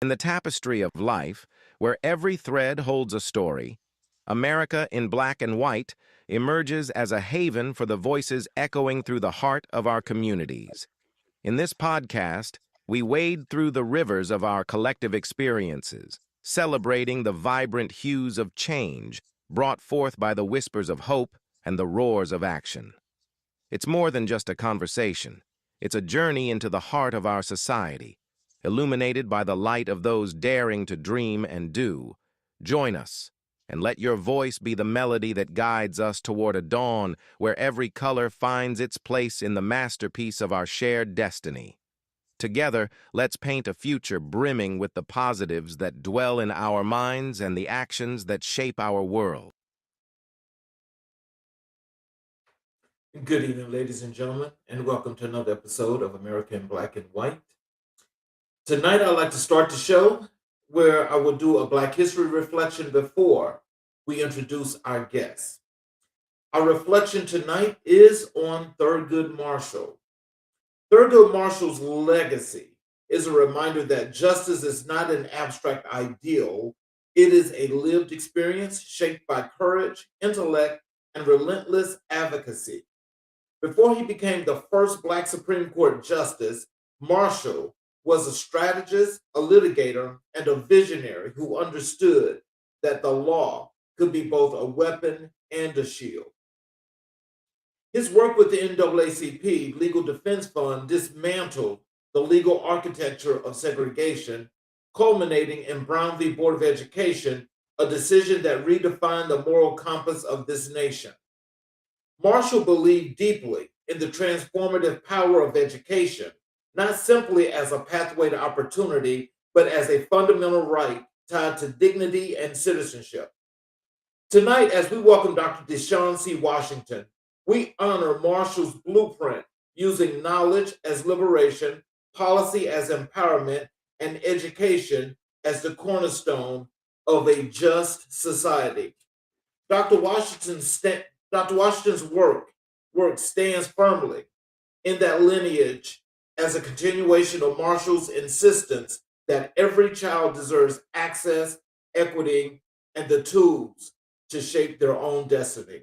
In the tapestry of life, where every thread holds a story, America in black and white emerges as a haven for the voices echoing through the heart of our communities. In this podcast, we wade through the rivers of our collective experiences, celebrating the vibrant hues of change brought forth by the whispers of hope and the roars of action. It's more than just a conversation. It's a journey into the heart of our society, illuminated by the light of those daring to dream and do. Join us, and let your voice be the melody that guides us toward a dawn where every color finds its place in the masterpiece of our shared destiny. Together, let's paint a future brimming with the positives that dwell in our minds and the actions that shape our world. Good evening, ladies and gentlemen, and welcome to another episode of America in Black and White. Tonight, I'd like to start the show where I will do a Black History reflection before we introduce our guests. Our reflection tonight is on Thurgood Marshall. Thurgood Marshall's legacy is a reminder that justice is not an abstract ideal, it is a lived experience shaped by courage, intellect, and relentless advocacy. Before he became the first Black Supreme Court justice, Marshall was a strategist, a litigator, and a visionary who understood that the law could be both a weapon and a shield. His work with the NAACP Legal Defense Fund dismantled the legal architecture of segregation, culminating in Brown v. Board of Education, a decision that redefined the moral compass of this nation. Marshall believed deeply in the transformative power of education, not simply as a pathway to opportunity, but as a fundamental right tied to dignity and citizenship. Tonight, as we welcome Dr. Deshaun C. Washington, we honor Marshall's blueprint using knowledge as liberation, policy as empowerment, and education as the cornerstone of a just society. Dr. Washington's work stands firmly in that lineage as a continuation of Marshall's insistence that every child deserves access, equity, and the tools to shape their own destiny.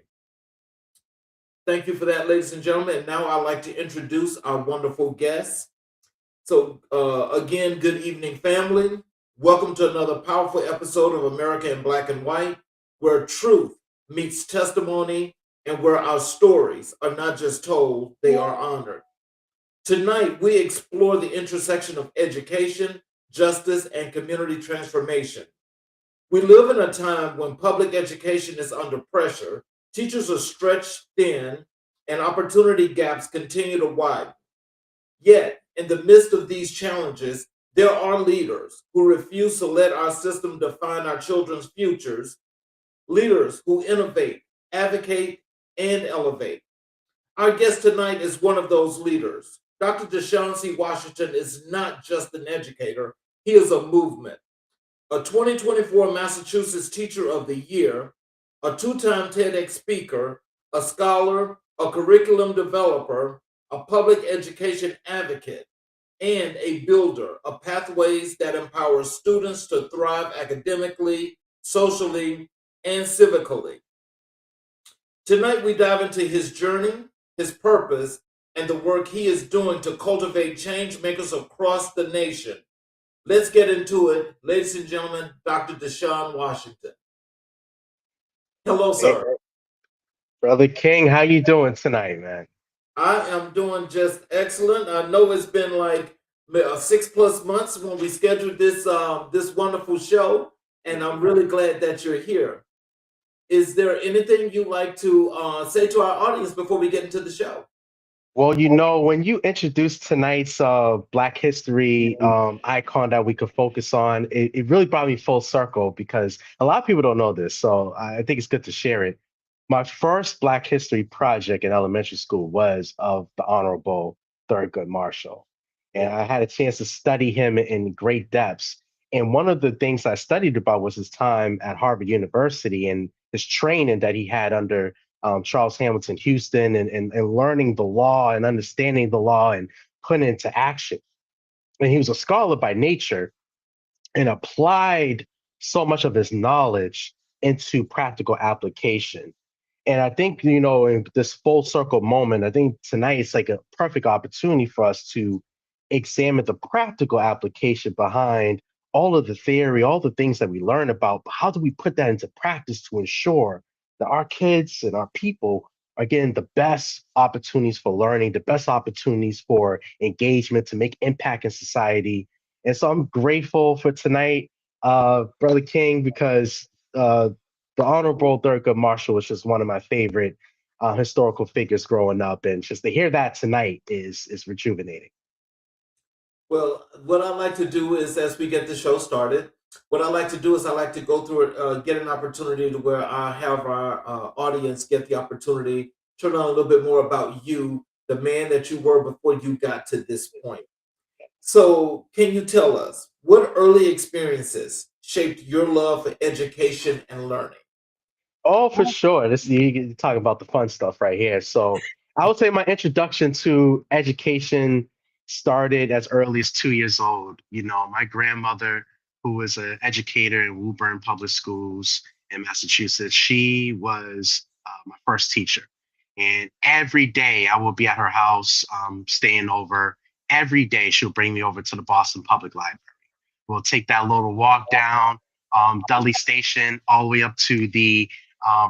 Thank you for that, ladies and gentlemen. And now I'd like to introduce our wonderful guests. So, again, good evening, family. Welcome to another powerful episode of America in Black and White, where truth meets testimony and where our stories are not just told, they are honored. Tonight, we explore the intersection of education, justice, and community transformation. We live in a time when public education is under pressure, teachers are stretched thin, and opportunity gaps continue to widen. Yet, in the midst of these challenges, there are leaders who refuse to let our system define our children's futures, leaders who innovate, advocate, and elevate. Our guest tonight is one of those leaders. Dr. Deshaun C. Washington is not just an educator, he is a movement. A 2024 Massachusetts Teacher of the Year, a two-time TEDx speaker, a scholar, a curriculum developer, a public education advocate, and a builder of pathways that empower students to thrive academically, socially, and civically. Tonight, we dive into his journey, his purpose, and the work he is doing to cultivate change makers across the nation. Let's get into it. Ladies and gentlemen, Dr. Deshaun Washington. Hello, Hey, sir. Brother King, how you doing tonight, man? I am doing just excellent. I know it's been like 6+ months when we scheduled this wonderful show, and I'm really glad that you're here. Is there anything you'd like to say to our audience before we get into the show? Well, when you introduced tonight's Black History icon that we could focus on, it really brought me full circle because a lot of people don't know this. So I think it's good to share it. My first Black History project in elementary school was of the Honorable Thurgood Marshall. And I had a chance to study him in great depths. And one of the things I studied about was his time at Harvard University and his training that he had under Charles Hamilton Houston and learning the law and understanding the law and putting it into action. And he was a scholar by nature. and applied so much of his knowledge into practical application. And I think, in this full circle moment, I think tonight is like a perfect opportunity for us to examine the practical application behind all of the theory, all the things that we learn about. But how do we put that into practice to ensure that our kids and our people are getting the best opportunities for learning, the best opportunities for engagement to make impact in society? And so I'm grateful for tonight, Brother King, because the Honorable Thurgood Marshall was just one of my favorite historical figures growing up, and just to hear that tonight is rejuvenating. Well, what I like to do is, as we get the show started, what I like to do is I like to go through it, get an opportunity to where I have our audience get the opportunity to learn a little bit more about you, the man that you were before you got to this point. So, can you tell us what early experiences shaped your love for education and learning? Oh, for sure. This you talk about the fun stuff right here. So I would say my introduction to education started as early as 2 years old. My grandmother, who was an educator in Woburn Public Schools in Massachusetts, she was my first teacher. And every day I would be at her house, staying over. Every day she'll bring me over to the Boston Public Library. We'll take that little walk down Dudley Station all the way up to the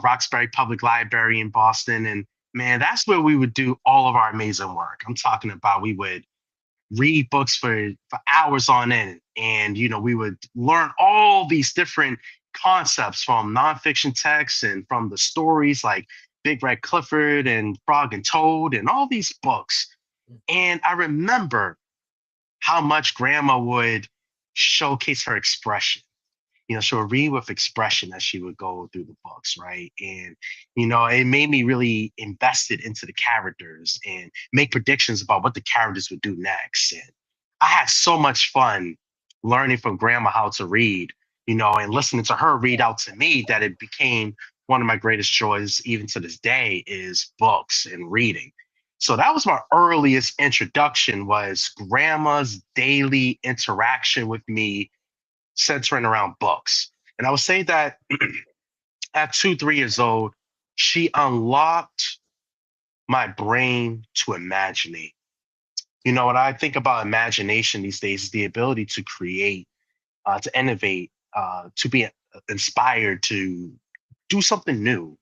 Roxbury Public Library in Boston. And man, that's where we would do all of our amazing work. I'm talking about we would read books for hours on end. And, we would learn all these different concepts from nonfiction texts and from the stories like Big Red Clifford and Frog and Toad and all these books. And I remember how much grandma would showcase her expression. She would read with expression as she would go through the books, right? And, it made me really invested into the characters and make predictions about what the characters would do next. And I had so much fun learning from grandma how to read, and listening to her read out to me that it became one of my greatest joys, even to this day, is books and reading. So that was my earliest introduction, was grandma's daily interaction with me centering around books. And I would say that at 2, 3 years old, she unlocked my brain to imagining. What I think about imagination these days is the ability to create, to innovate, to be inspired, to do something new,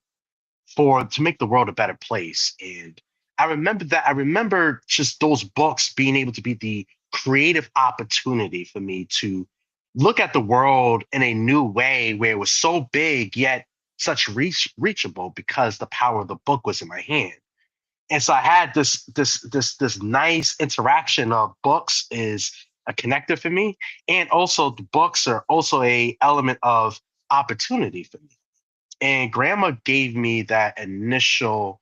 to make the world a better place. And I remember that. I remember just those books being able to be the creative opportunity for me to look at the world in a new way, where it was so big yet such reachable, because the power of the book was in my hand. And so I had this nice interaction of books is a connector for me, and also the books are also a element of opportunity for me. And grandma gave me that initial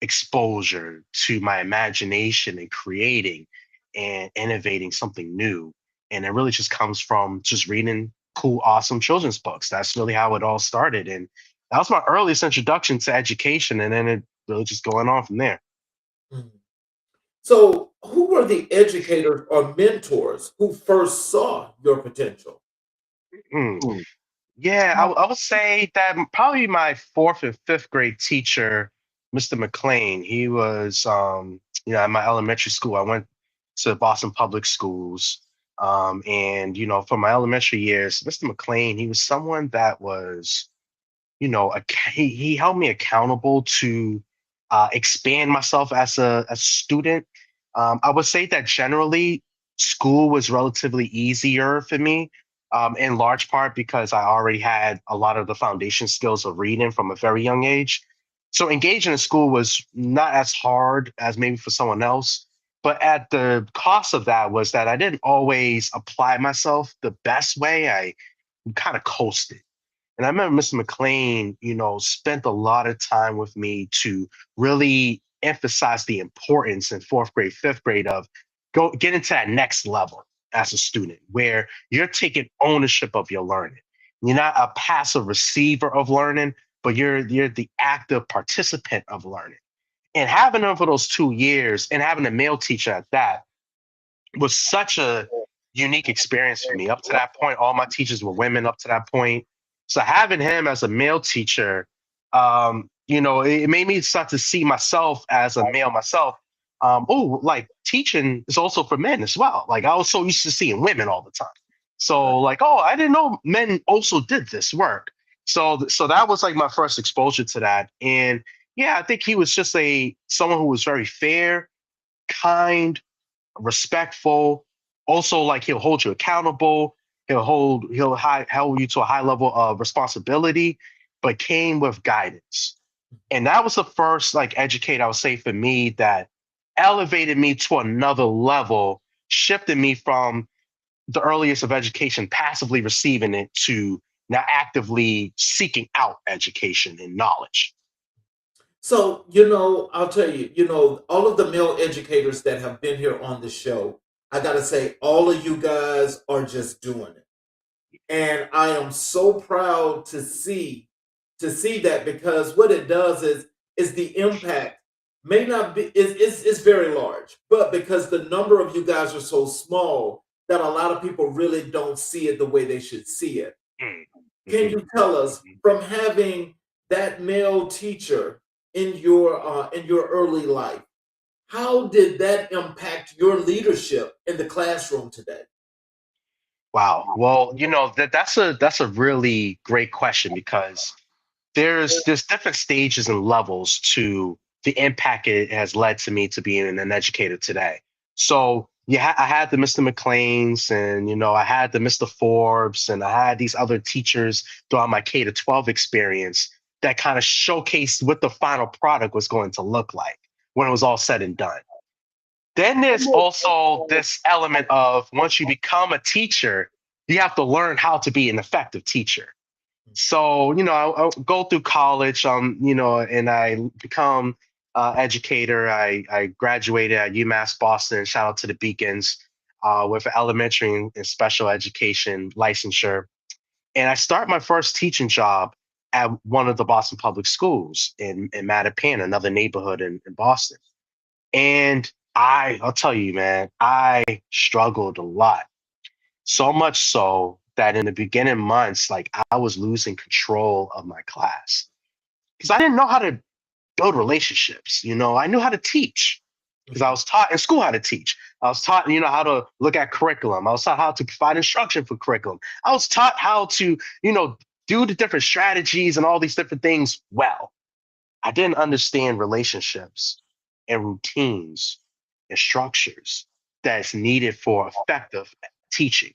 exposure to my imagination and creating and innovating something new. And it really just comes from just reading cool, awesome children's books. That's really how it all started. And that was my earliest introduction to education. And then it really just going on from there. Mhm. So, who were the educators or mentors who first saw your potential? Mm. Yeah, I would say that probably my fourth and fifth grade teacher, Mr. McLean. He was, at my elementary school. I went to Boston Public Schools, and for my elementary years, Mr. McLean, he was someone that was, he held me accountable to expand myself as a student. I would say that generally school was relatively easier for me, in large part because I already had a lot of the foundation skills of reading from a very young age. So engaging in school was not as hard as maybe for someone else. But at the cost of that was that I didn't always apply myself the best way. I kind of coasted. And I remember Mr. McLean, spent a lot of time with me to really emphasize the importance in fourth grade, fifth grade of get into that next level as a student where you're taking ownership of your learning. You're not a passive receiver of learning, but you're the active participant of learning. And having him for those 2 years and having a male teacher at that was such a unique experience for me. Up to that point, all my teachers were women up to that point. So having him as a male teacher, it made me start to see myself as a male myself. Like teaching is also for men as well. Like I was so used to seeing women all the time. So like, oh, I didn't know men also did this work. So that was like my first exposure to that. And yeah, I think he was just someone who was very fair, kind, respectful. Also, like he'll hold you accountable. Hold you to a high level of responsibility, but came with guidance. And that was the first like educator I would say for me that elevated me to another level, shifted me from the earliest of education, passively receiving it, to now actively seeking out education and knowledge. So, I'll tell you, all of the male educators that have been here on the show, I got to say, all of you guys are just doing it. And I am so proud to see that, because what it does is the impact may not be is very large, but because the number of you guys are so small that a lot of people really don't see it the way they should see it. Can you tell us, from having that male teacher in your early life, how did that impact your leadership in the classroom today? Wow. Well, that's a really great question because there's different stages and levels to the impact it has led to me to being an educator today. So yeah, I had the Mr. McLean's, and I had the Mr. Forbes, and I had these other teachers throughout my K to 12 experience that kind of showcased what the final product was going to look like when it was all said and done. Then there's also this element of once you become a teacher, you have to learn how to be an effective teacher. So, I'll go through college, and I become educator. I graduated at UMass Boston. Shout out to the Beacons with elementary and special education licensure. And I start my first teaching job at one of the Boston public schools in Mattapan, another neighborhood in Boston. And I'll tell you, man, I struggled a lot. So much so that in the beginning months, like I was losing control of my class because I didn't know how to build relationships. I knew how to teach because I was taught in school how to teach. I was taught, how to look at curriculum. I was taught how to provide instruction for curriculum. I was taught how to, do the different strategies and all these different things well. I didn't understand relationships and routines and structures that's needed for effective teaching.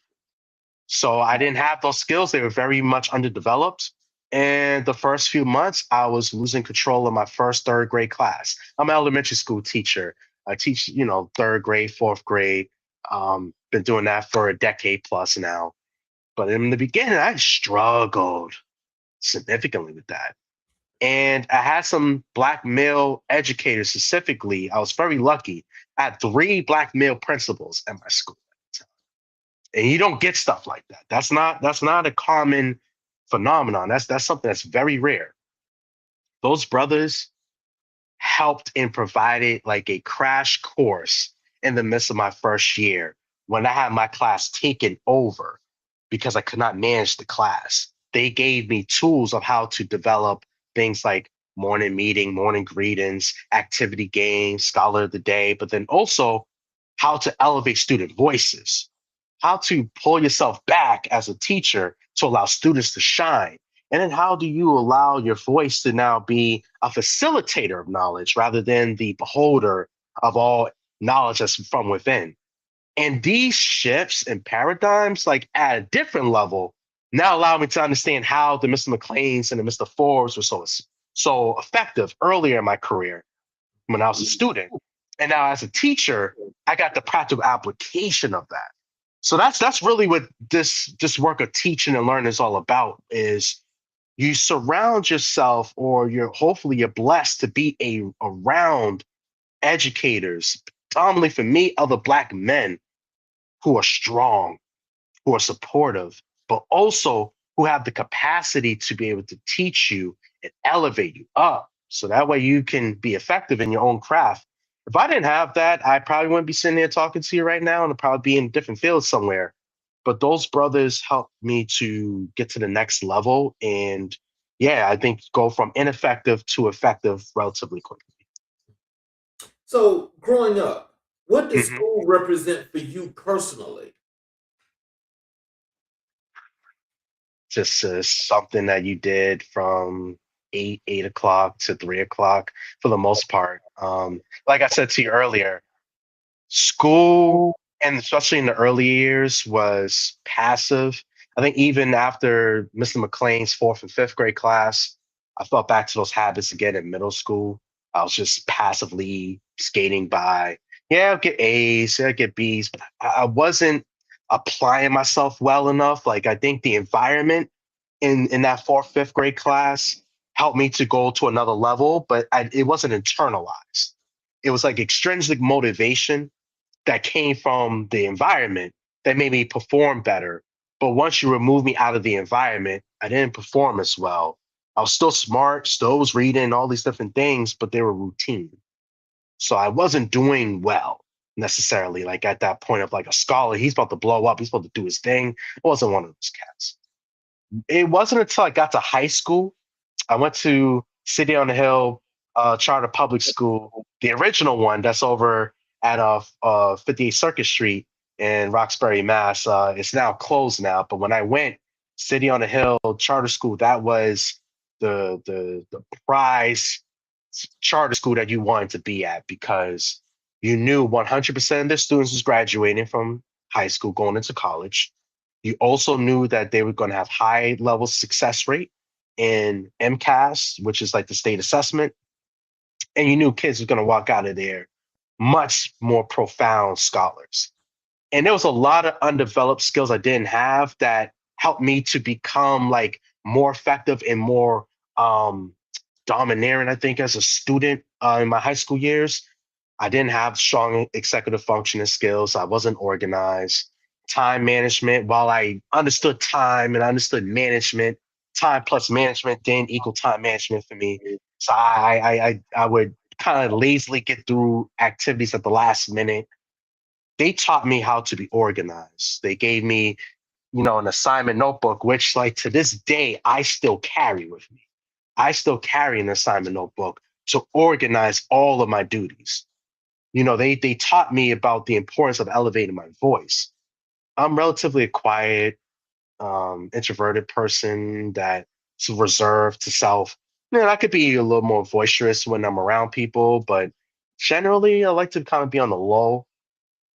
So I didn't have those skills. They were very much underdeveloped. And the first few months, I was losing control of my first third grade class. I'm an elementary school teacher. I teach, third grade, fourth grade. Been doing that for a decade plus now. But in the beginning, I struggled significantly with that. And I had some Black male educators specifically. I was very lucky. I had three Black male principals at my school. And you don't get stuff like that. That's not a common phenomenon. That's something that's very rare. Those brothers helped and provided like a crash course in the midst of my first year when I had my class taken over because I could not manage the class. They gave me tools of how to develop things like morning meeting, morning greetings, activity games, scholar of the day, but then also how to elevate student voices, how to pull yourself back as a teacher to allow students to shine. And then how do you allow your voice to now be a facilitator of knowledge rather than the beholder of all knowledge that's from within? And these shifts and paradigms, like at a different level, now allow me to understand how the Mr. McLean's and the Mr. Forbes were so effective earlier in my career when I was a student. And now as a teacher, I got the practical application of that. So that's really what this work of teaching and learning is all about, is you surround yourself, or you're blessed to be around educators, predominantly for me, other Black men who are strong, who are supportive, but also who have the capacity to be able to teach you and elevate you up. So that way you can be effective in your own craft If I didn't have that, I probably wouldn't be sitting there talking to you right now and I'd probably be in a different field somewhere. But those brothers helped me to get to the next level. And yeah, I think go from ineffective to effective relatively quickly. So, growing up, what does Mhm. school represent for you personally? Just something that you did from 8 o'clock to 3 o'clock for the most part. Like I said to you earlier, school, and especially in the early years, was passive. I think even after Mr. McLean's fourth and fifth grade class, I felt back to those habits again in middle school. I was just passively skating by. Yeah, I'll get A's, yeah, I'll get B's, but I wasn't applying myself well enough. Like I think the environment in that fourth, fifth grade class helped me to go to another level, but it wasn't internalized. It was like extrinsic motivation that came from the environment that made me perform better. But once you remove me out of the environment, I didn't perform as well. I was still smart, still was reading all these different things, but they were routine. So I wasn't doing well necessarily. Like at that point of like a scholar, he's about to blow up, he's about to do his thing. I wasn't one of those cats. It wasn't until I got to high school I went to City on the Hill charter public school, the original one that's over at 58 Circuit Street in Roxbury, Mass. It's now closed now, but when I went, City on the Hill charter school, that was the prize charter school that you wanted to be at because you knew 100% of the students was graduating from high school going into college. You also knew that they were going to have high level success rate in MCAS, which is like the state assessment. And you knew kids were going to walk out of there much more profound scholars. And there was a lot of undeveloped skills I didn't have that helped me to become like more effective and more um, domineering, I think, as a student in my high school years. I didn't have strong executive functioning skills. I wasn't organized. Time management, while I understood time and I understood management, time plus management didn't equal time management for me. So I would kind of lazily get through activities at the last minute. They taught me how to be organized. They gave me, an assignment notebook, which like to this day I still carry with me. I still carry an assignment notebook to organize all of my duties. They taught me about the importance of elevating my voice. I'm relatively a quiet, introverted person that's reserved to self. I could be a little more boisterous when I'm around people, but generally I like to kind of be on the low.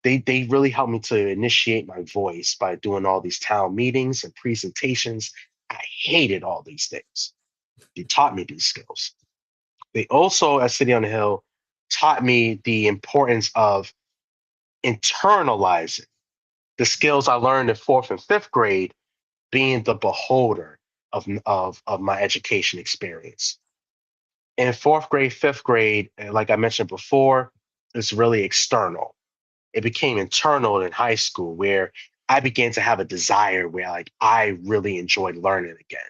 They really helped me to initiate my voice by doing all these town meetings and presentations. I hated all these things. They taught me these skills. They also, at City on the Hill, taught me the importance of internalizing the skills I learned in fourth and fifth grade, being the beholder of my education experience. In fourth grade, fifth grade, like I mentioned before, it's really external. It became internal in high school where I began to have a desire where like I really enjoyed learning again.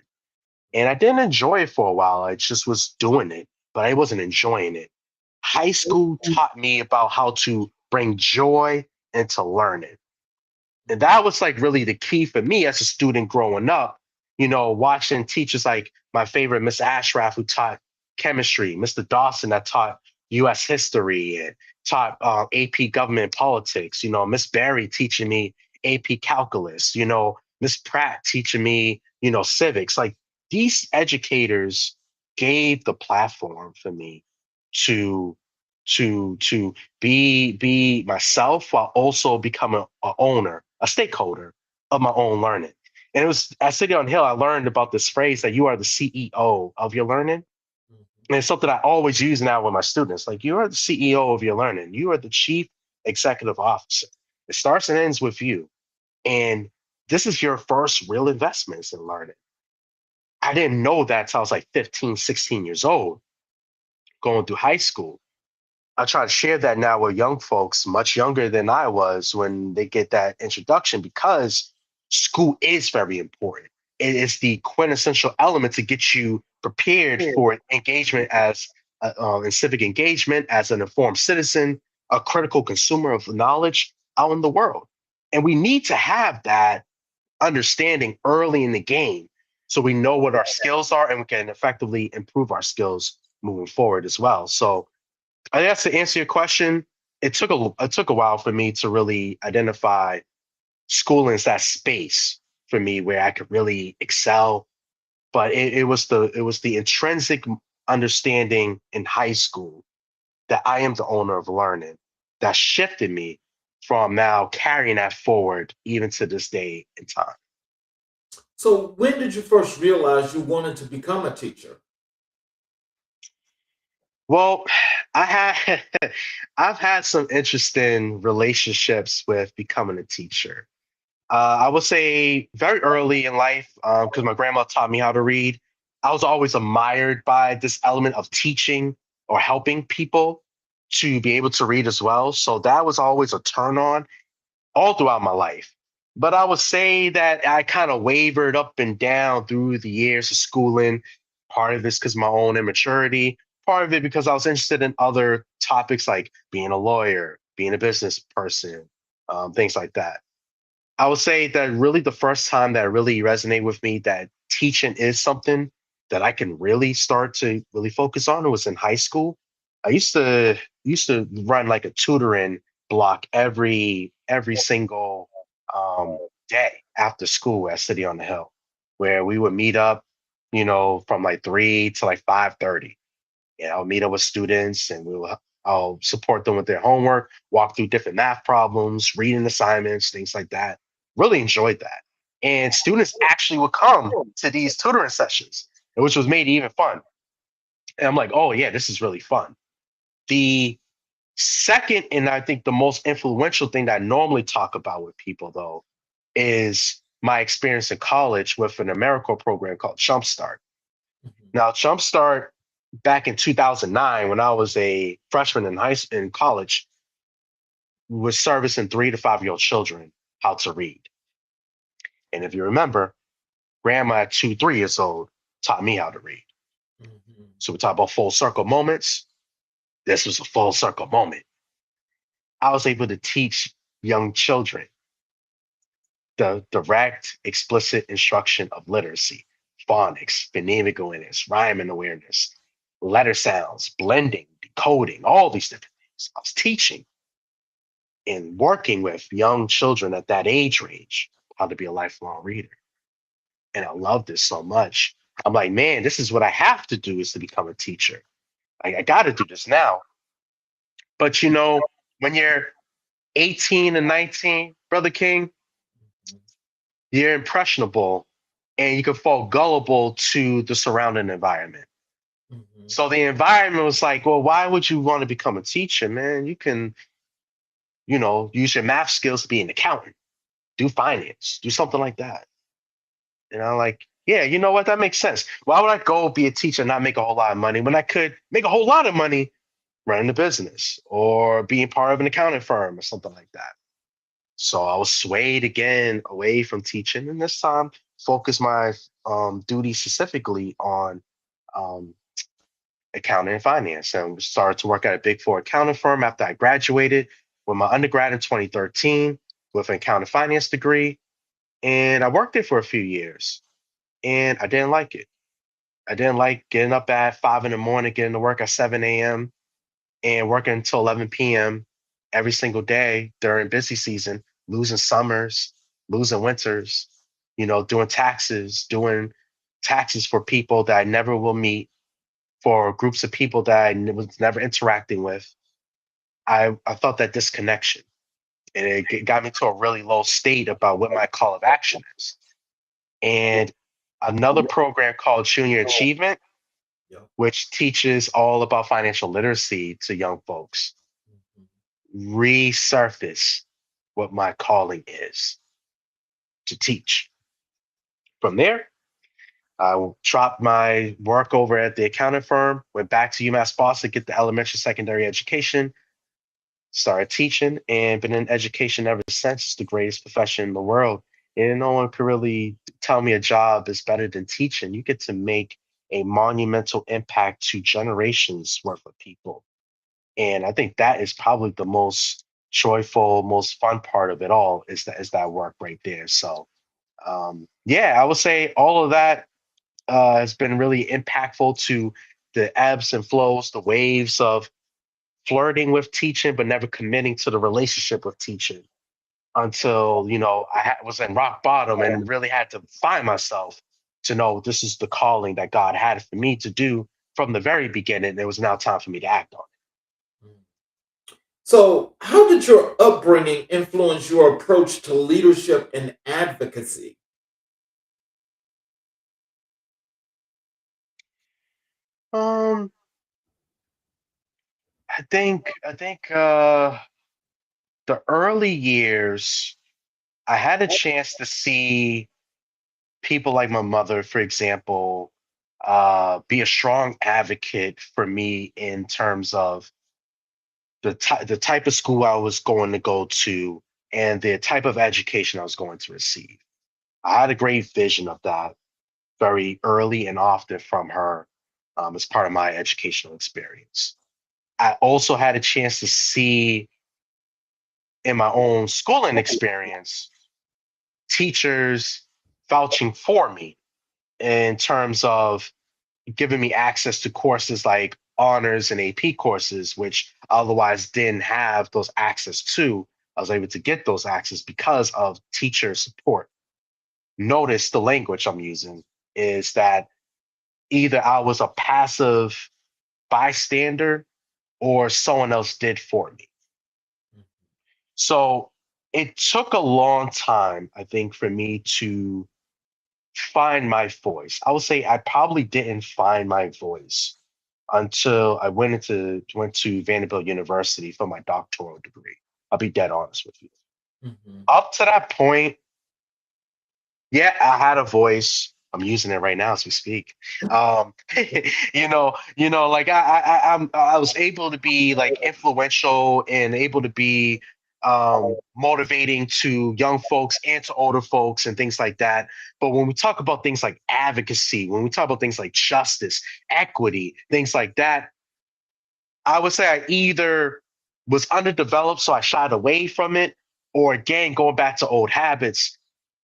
And I didn't enjoy it for a while. I just was doing it, but I wasn't enjoying it. High school taught me about how to bring joy into learning. And that was like really the key for me as a student growing up, watching teachers like my favorite Miss Ashraf, who taught chemistry, Mr. Dawson, that taught US history and taught AP government politics, Miss Barry teaching me AP calculus, Miss Pratt teaching me, civics. Like these educators gave the platform for me to to be myself while also becoming a owner, a stakeholder of my own learning. And it was at City on Hill, I learned about this phrase that you are the CEO of your learning. And it's something I always use now with my students. Like you are the CEO of your learning. You are the chief executive officer. It starts and ends with you. And this is your first real investments in learning. I didn't know that till I was like 15, 16 years old, going through high school. I try to share that now with young folks, much younger than I was when they get that introduction, because school is very important. It is the quintessential element to get you prepared for engagement as in civic engagement as an informed citizen, a critical consumer of knowledge out in the world. And we need to have that understanding early in the game so we know what our skills are and we can effectively improve our skills moving forward as well. So I guess to answer your question, it took a while for me to really identify schooling as that space for me where I could really excel. But it was the intrinsic understanding in high school that I am the owner of learning that shifted me from now carrying that forward even to this day in time. So, when did you first realize you wanted to become a teacher? Well, I had I've had some interesting relationships with becoming a teacher. I would say very early in life, because my grandma taught me how to read. I was always admired by this element of teaching or helping people to be able to read as well. So that was always a turn on all throughout my life. But I would say that I kind of wavered up and down through the years of schooling. Part of this because my own immaturity, part of it because I was interested in other topics like being a lawyer, being a business person, things like that. I would say that really the first time that really resonated with me that teaching is something that I can really start to really focus on was in high school. I used to run like a tutoring block every single day after school at City on the Hill, where we would meet up, from like 3 to like 5:30. And I'll meet up with students and I'll support them with their homework, walk through different math problems, reading assignments, things like that. Really enjoyed that. And students actually would come to these tutoring sessions, which was made even fun. And I'm like, oh yeah, this is really fun. The second, and I think the most influential thing that I normally talk about with people though, is my experience in college with an AmeriCorps program called Jumpstart. Mhm. Now, Jumpstart back in 2009, when I was a freshman in college, was servicing 3 to 5 year old children how to read. And if you remember, grandma at 2, 3 years old taught me how to read. Mhm. So we talk about full circle moments. This was a full circle moment. I was able to teach young children the direct, explicit instruction of literacy, phonics, phonemic awareness, rhyming awareness, letter sounds, blending, decoding, all these different things. I was teaching and working with young children at that age range how to be a lifelong reader. And I loved this so much. I'm like, man, this is what I have to do is to become a teacher. I got to do this now. But when you're 18 and 19, Brother King, you're impressionable and you can fall gullible to the surrounding environment. Mhm. So the environment was like, well, why would you want to become a teacher, man? You can, use your math skills to be an accountant, do finance, do something like that. And I'm like, yeah, you know what? That makes sense. Why would I go be a teacher and not make a whole lot of money when I could make a whole lot of money running a business or being part of an accounting firm or something like that? So I was swayed again away from teaching, and this time focus my duty specifically on um, accounting and finance, and started to work at a Big Four accounting firm after I graduated with my undergrad in 2013 with an accounting finance degree, and I worked there for a few years, and I didn't like it. I didn't like getting up at 5 in the morning, getting to work at 7 a.m. and working until 11 p.m. every single day during busy season, losing summers, losing winters, doing taxes for people that I never will meet, for groups of people that was never interacting with. I felt that disconnection and it got me to a really low state about what my call of action is. And another program called Junior Achievement, Yeah. which teaches all about financial literacy to young folks, Mhm. resurface what my calling is to teach. From there, I dropped my work over at the accounting firm, went back to UMass Boston, get the elementary secondary education, started teaching, and been in education ever since. It's the greatest profession in the world. And no one could really tell me a job is better than teaching. You get to make a monumental impact to generations worth of people. And I think that is probably the most joyful, most fun part of it all is that work right there. So yeah, I would say all of that has been really impactful to the ebbs and flows, the waves of flirting with teaching, but never committing to the relationship with teaching until was in rock bottom and really had to find myself to know this is the calling that God had for me to do from the very beginning. It was now time for me to act on So, how did your upbringing influence your approach to leadership and advocacy? it. I think the early years I had a chance to see people like my mother, for example, be a strong advocate for me in terms of the type of school I was going to go to and the type of education I was going to receive. I had a great vision of that very early and often from her as part of my educational experience. I also had a chance to see in my own schooling experience teachers vouching for me in terms of giving me access to courses like honors and AP courses, which otherwise didn't have those access to. I was able to get those access because of teacher support. Notice the language I'm using is that either I was a passive bystander or someone else did for me. So it took a long time, I think, for me to find my voice. I would say I probably didn't find my voice until I went to Vanderbilt University for my doctoral degree. I'll be dead honest with you. Mhm. Up to that point, yeah, I had a voice. I'm using it right now as we speak. Um, like I was able to be like influential and able to be motivating to young folks and to older folks and things like that. But when we talk about things like advocacy, when we talk about things like justice, equity, things like that, I would say I either was underdeveloped, so I shied away from it, or again, going back to old habits,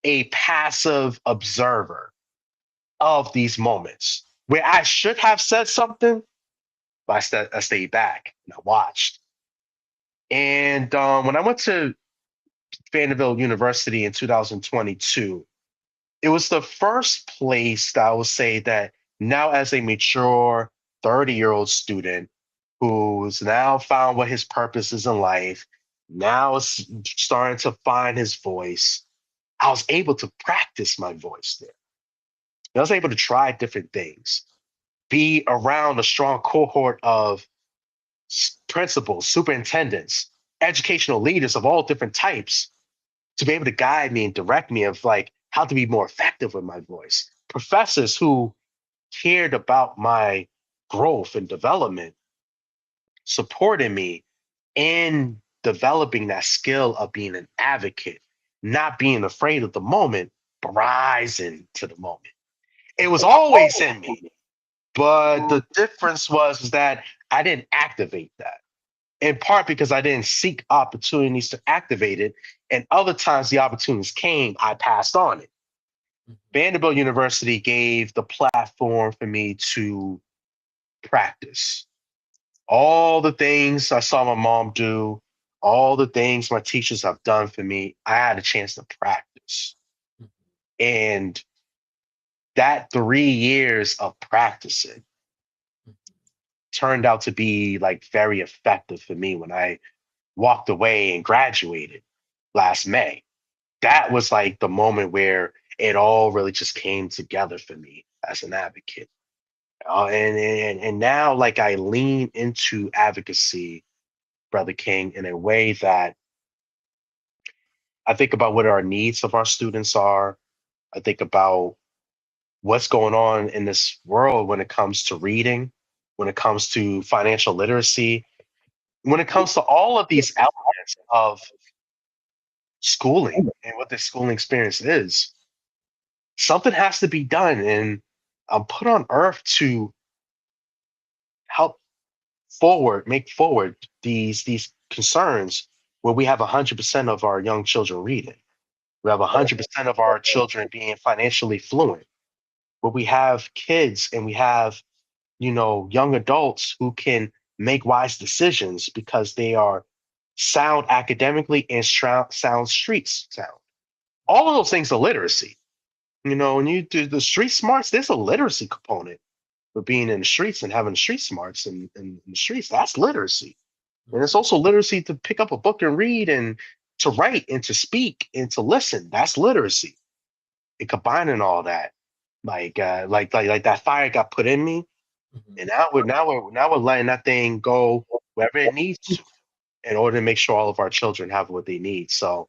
a passive observer of these moments where I should have said something, but I stayed back and I watched. And when I went to Vanderbilt University in 2022, it was the first place that I would say that now, as a mature 30-year-old student who's now found what his purpose is in life, now is starting to find his voice, I was able to practice my voice there. I was able to try different things, be around a strong cohort of principals, superintendents, educational leaders of all different types to be able to guide me and direct me of like how to be more effective with my voice. Professors who cared about my growth and development, supporting me in developing that skill of being an advocate, not being afraid of the moment, but rising to the moment. It was always in me, but the difference was that I didn't activate that. In part because I didn't seek opportunities to activate it, and other times the opportunities came, I passed on it. Vanderbilt University gave the platform for me to practice all the things I saw my mom do, all the things my teachers have done for me. I had a chance to practice. And that 3 years of practicing turned out to be like very effective for me when I walked away and graduated last May. That was like the moment where it all really just came together for me as an advocate. And now like I lean into advocacy, Brother King, in a way that I think about what our needs of our students are. I think about what's going on in this world when it comes to reading, when it comes to financial literacy, when it comes to all of these elements of schooling and what the schooling experience is. Something has to be done. And I'm put on earth to help make forward these concerns where we have 100% of our young children reading. We have 100% of our children being financially fluent. Where we have kids and we have, young adults who can make wise decisions because they are sound academically and sound streets sound. All of those things are literacy. When you do the street smarts, there's a literacy component for being in the streets and having street smarts in the streets. That's literacy. And it's also literacy to pick up a book and read and to write and to speak and to listen. That's literacy. And combining all that, like that fire got put in me, and now we're letting that thing go wherever it needs to in order to make sure all of our children have what they need. So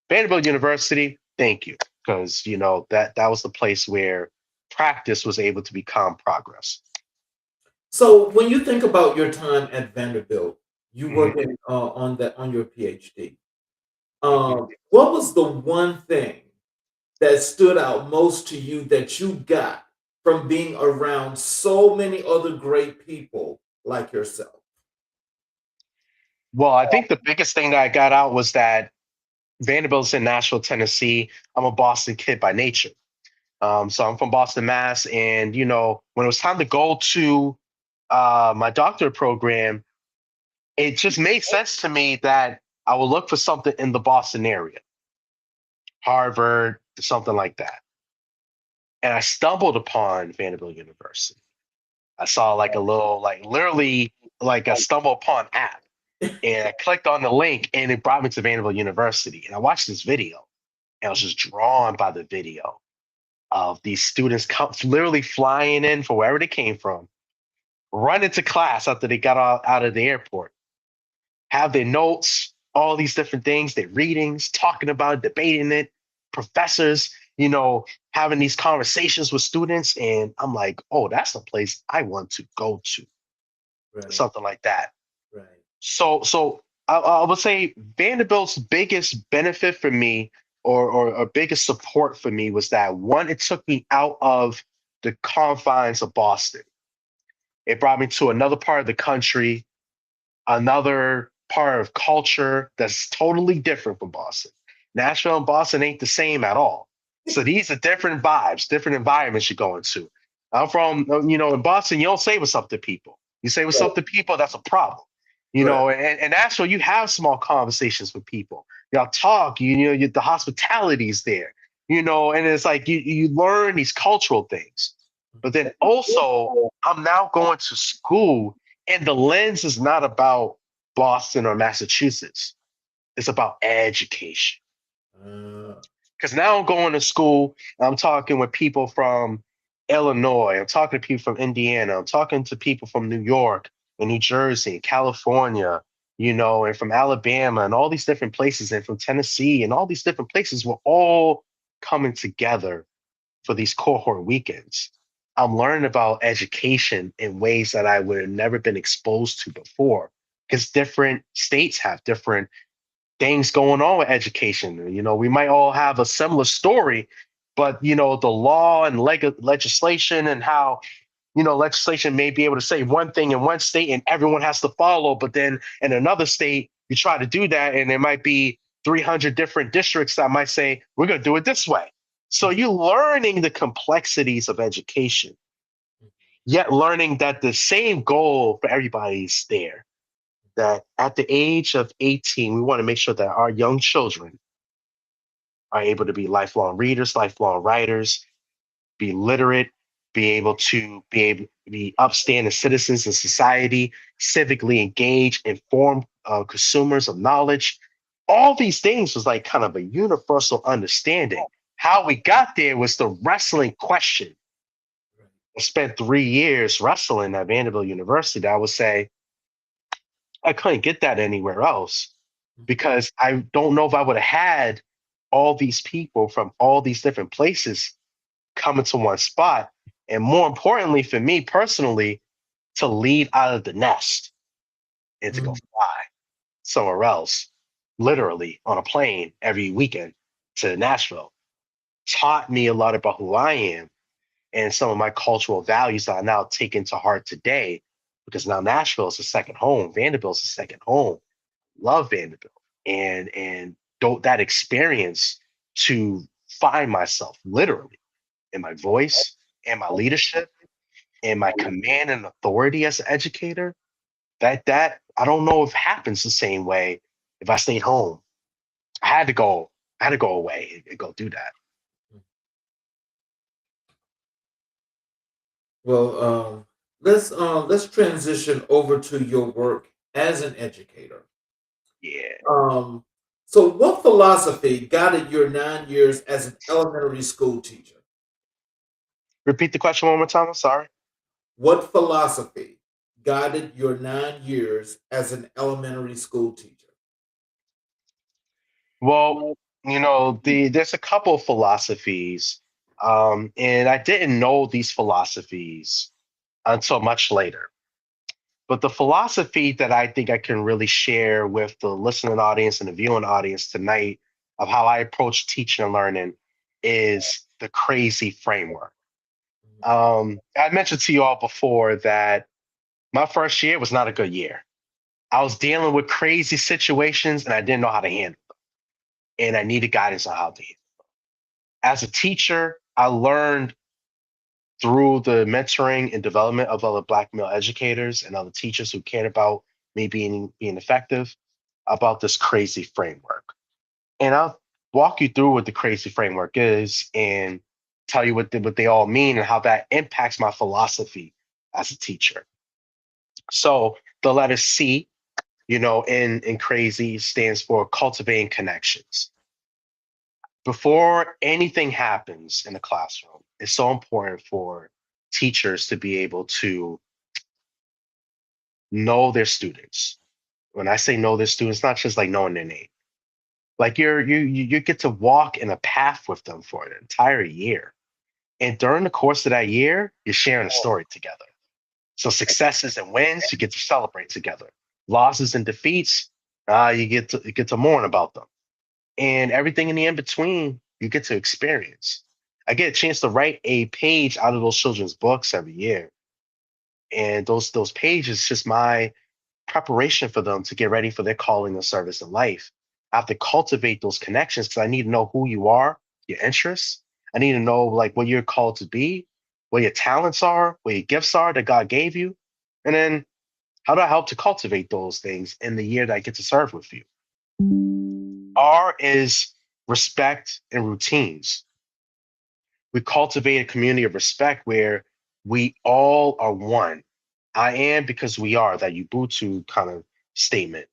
Vanderbilt University, thank you, because that was the place where practice was able to become progress. So when you think about your time at Vanderbilt, you Mhm. working on your PhD. Thank you. What was the one thing that stood out most to you that you got from being around so many other great people like yourself? Well, I think the biggest thing that I got out was that Vanderbilt's in Nashville, Tennessee. I'm a Boston kid by nature. So I'm from Boston, Mass. And, when it was time to go to my doctorate program, it just made sense to me that I would look for something in the Boston area, Harvard, something like that. And I stumbled upon Vanderbilt University. I saw like a little, like literally like a stumble upon app. And I clicked on the link and it brought me to Vanderbilt University. And I watched this video and I was just drawn by the video of these students literally flying in from wherever they came from, run into class after they got out of the airport, have their notes, all these different things, their readings, talking about it, debating it, professors, having these conversations with students. And I'm like, oh, that's a place I want to go to, Right, something like that. right. So I would say Vanderbilt's biggest benefit for me or biggest support for me was that one, it took me out of the confines of Boston. It brought me to another part of the country, another part of culture that's totally different from Boston. Nashville and Boston ain't the same at all. So these are different vibes, different environments you're going to. I'm from, in Boston, you don't say what's up to people. You say what's up Right, to people, that's a problem. right, And Nashville, you have small conversations with people. Y'all talk, the hospitality is there, and it's like you learn these cultural things. But then also, I'm now going to school and the lens is not about Boston or Massachusetts. It's about education. uh, Because now I'm going to school, I'm talking with people from Illinois, I'm talking to people from Indiana, I'm talking to people from New York and New Jersey, California, and from Alabama and all these different places, and from Tennessee and all these different places. We're all coming together for these cohort weekends. I'm learning about education in ways that I would have never been exposed to before because different states have different things going on with education. We might all have a similar story, but the law and legislation and how legislation may be able to say one thing in one state and everyone has to follow, but then in another state you try to do that and there might be 300 different districts that might say we're going to do it this way. So you're learning the complexities of education, yet learning that the same goal for everybody is there. That at the age of 18, we want to make sure that our young children are able to be lifelong readers, lifelong writers, be literate, be able to be upstanding citizens in society, civically engaged, informed consumers of knowledge. All these things was like kind of a universal understanding. How we got there was the wrestling question. I spent 3 years wrestling at Vanderbilt University. I would say I couldn't get that anywhere else because I don't know if I would have had all these people from all these different places coming to one spot. And more importantly, for me personally, to leave out of the nest and to go mm, fly somewhere else, literally on a plane every weekend to Nashville, taught me a lot about who I am and some of my cultural values that I now take into heart today, because now Nashville is a second home, Vanderbilt's a second home. Love Vanderbilt, and that experience to find myself literally in my voice and my leadership and my command and authority as an educator. That I don't know if happens the same way if I stayed home. I had to go. I had to go away and go do that. Well, let's transition over to your work as an educator. Yeah. Um, so, what philosophy guided your 9 years as an elementary school teacher? Repeat the question one more time. I'm sorry. What philosophy guided your 9 years as an elementary school teacher? Well, there's a couple of philosophies, and I didn't know these philosophies until much later. But the philosophy that I think I can really share with the listening audience and the viewing audience tonight of how I approach teaching and learning is the crazy framework. I mentioned to you all before that my first year was not a good year. I was dealing with crazy situations and I didn't know how to handle them. And I needed guidance on how to handle them. As a teacher, I learned through the mentoring and development of other Black male educators and other teachers who cared about me being effective about this crazy framework. And I'll walk you through what the crazy framework is and tell you what they all mean and how that impacts my philosophy as a teacher. So the letter C, in crazy stands for cultivating connections. Before anything happens in the classroom, it's so important for teachers to be able to know their students. When I say know their students, not just like knowing their name. Like you get to walk in a path with them for an entire year. And during the course of that year, you're sharing a story together. So successes and wins, you get to celebrate together. Losses and defeats, you get to mourn about them. And everything in the in between, you get to experience. I get a chance to write a page out of those children's books every year. And those pages just my preparation for them to get ready for their calling and service in life. I have to cultivate those connections because I need to know who you are, your interests. I need to know like what you're called to be, what your talents are, what your gifts are that God gave you. And then how do I help to cultivate those things in the year that I get to serve with you? R is respect and routines. We cultivate a community of respect where we all are one. I am because we are, that Ubuntu kind of statement.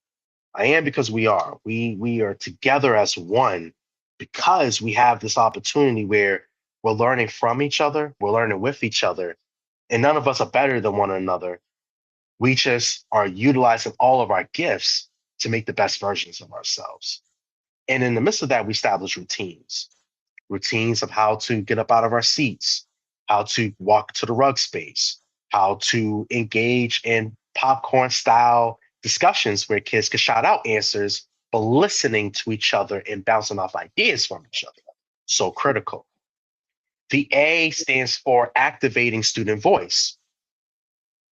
I am because we are. We are together as one because we have this opportunity where we're learning from each other, we're learning with each other, and none of us are better than one another. We just are utilizing all of our gifts to make the best versions of ourselves. And in the midst of that, we establish routines of how to get up out of our seats, how to walk to the rug space, how to engage in popcorn style discussions where kids can shout out answers, but listening to each other and bouncing off ideas from each other. So critical. The A stands for activating student voice.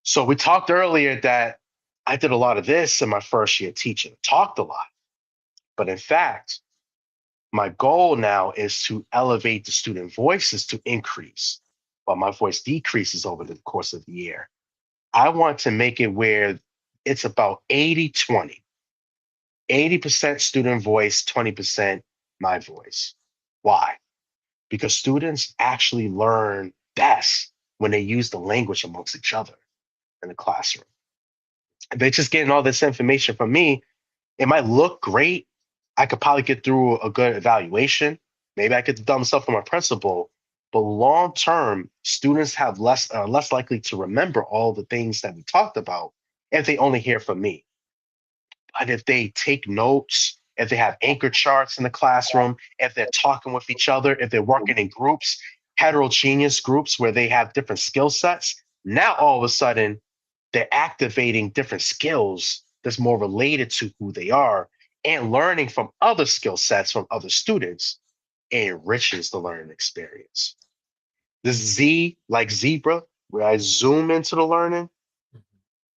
So we talked earlier that I did a lot of this in my first year teaching, talked a lot. But in fact, my goal now is to elevate the student voices to increase, but my voice decreases over the course of the year. I want to make it where it's about 80-20, 80% student voice, 20% my voice. Why? Because students actually learn best when they use the language amongst each other in the classroom. If they're just getting all this information from me, it might look great. I could probably get through a good evaluation. Maybe I get the dumb stuff from my principal. But long term, students have less likely to remember all the things that we talked about if they only hear from me. But if they take notes, if they have anchor charts in the classroom, if they're talking with each other, if they're working in groups, heterogeneous groups where they have different skill sets, now all of a sudden they're activating different skills that's more related to who they are and learning from other skill sets from other students enriches the learning experience. This Z like zebra, where I zoom into the learning.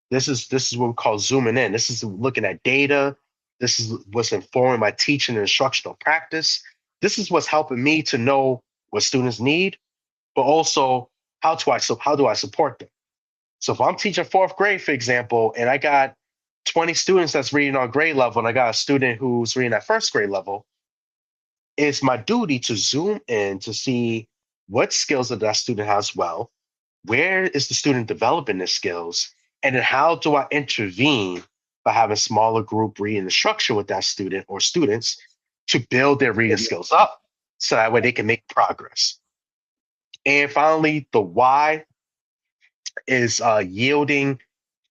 This is what we call zooming in. This is looking at data. This is what's informing my teaching and instructional practice. This is what's helping me to know what students need, but also how do I support them? So if I'm teaching fourth grade, for example, and I got 20 students that's reading on grade level, and I got a student who's reading at first grade level, it's my duty to zoom in to see what skills that student has well, where is the student developing their skills, and then how do I intervene by having smaller group reading instruction with that student or students to build their reading skills up so that way they can make progress. And finally, the why is yielding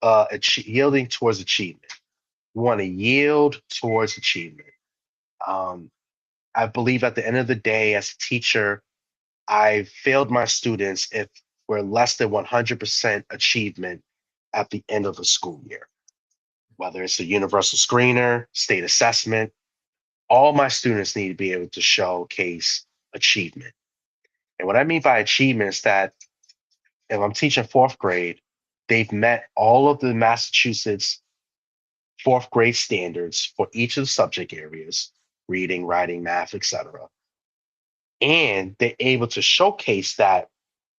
towards achievement. We want to yield towards achievement. Um, I believe at the end of the day, as a teacher, I failed my students if we're less than 100% achievement at the end of a school year. Whether it's a universal screener, state assessment, all my students need to be able to showcase achievement. And what I mean by achievement is that if I'm teaching fourth grade, they've met all of the Massachusetts fourth grade standards for each of the subject areas, reading, writing, math, etc. And they're able to showcase that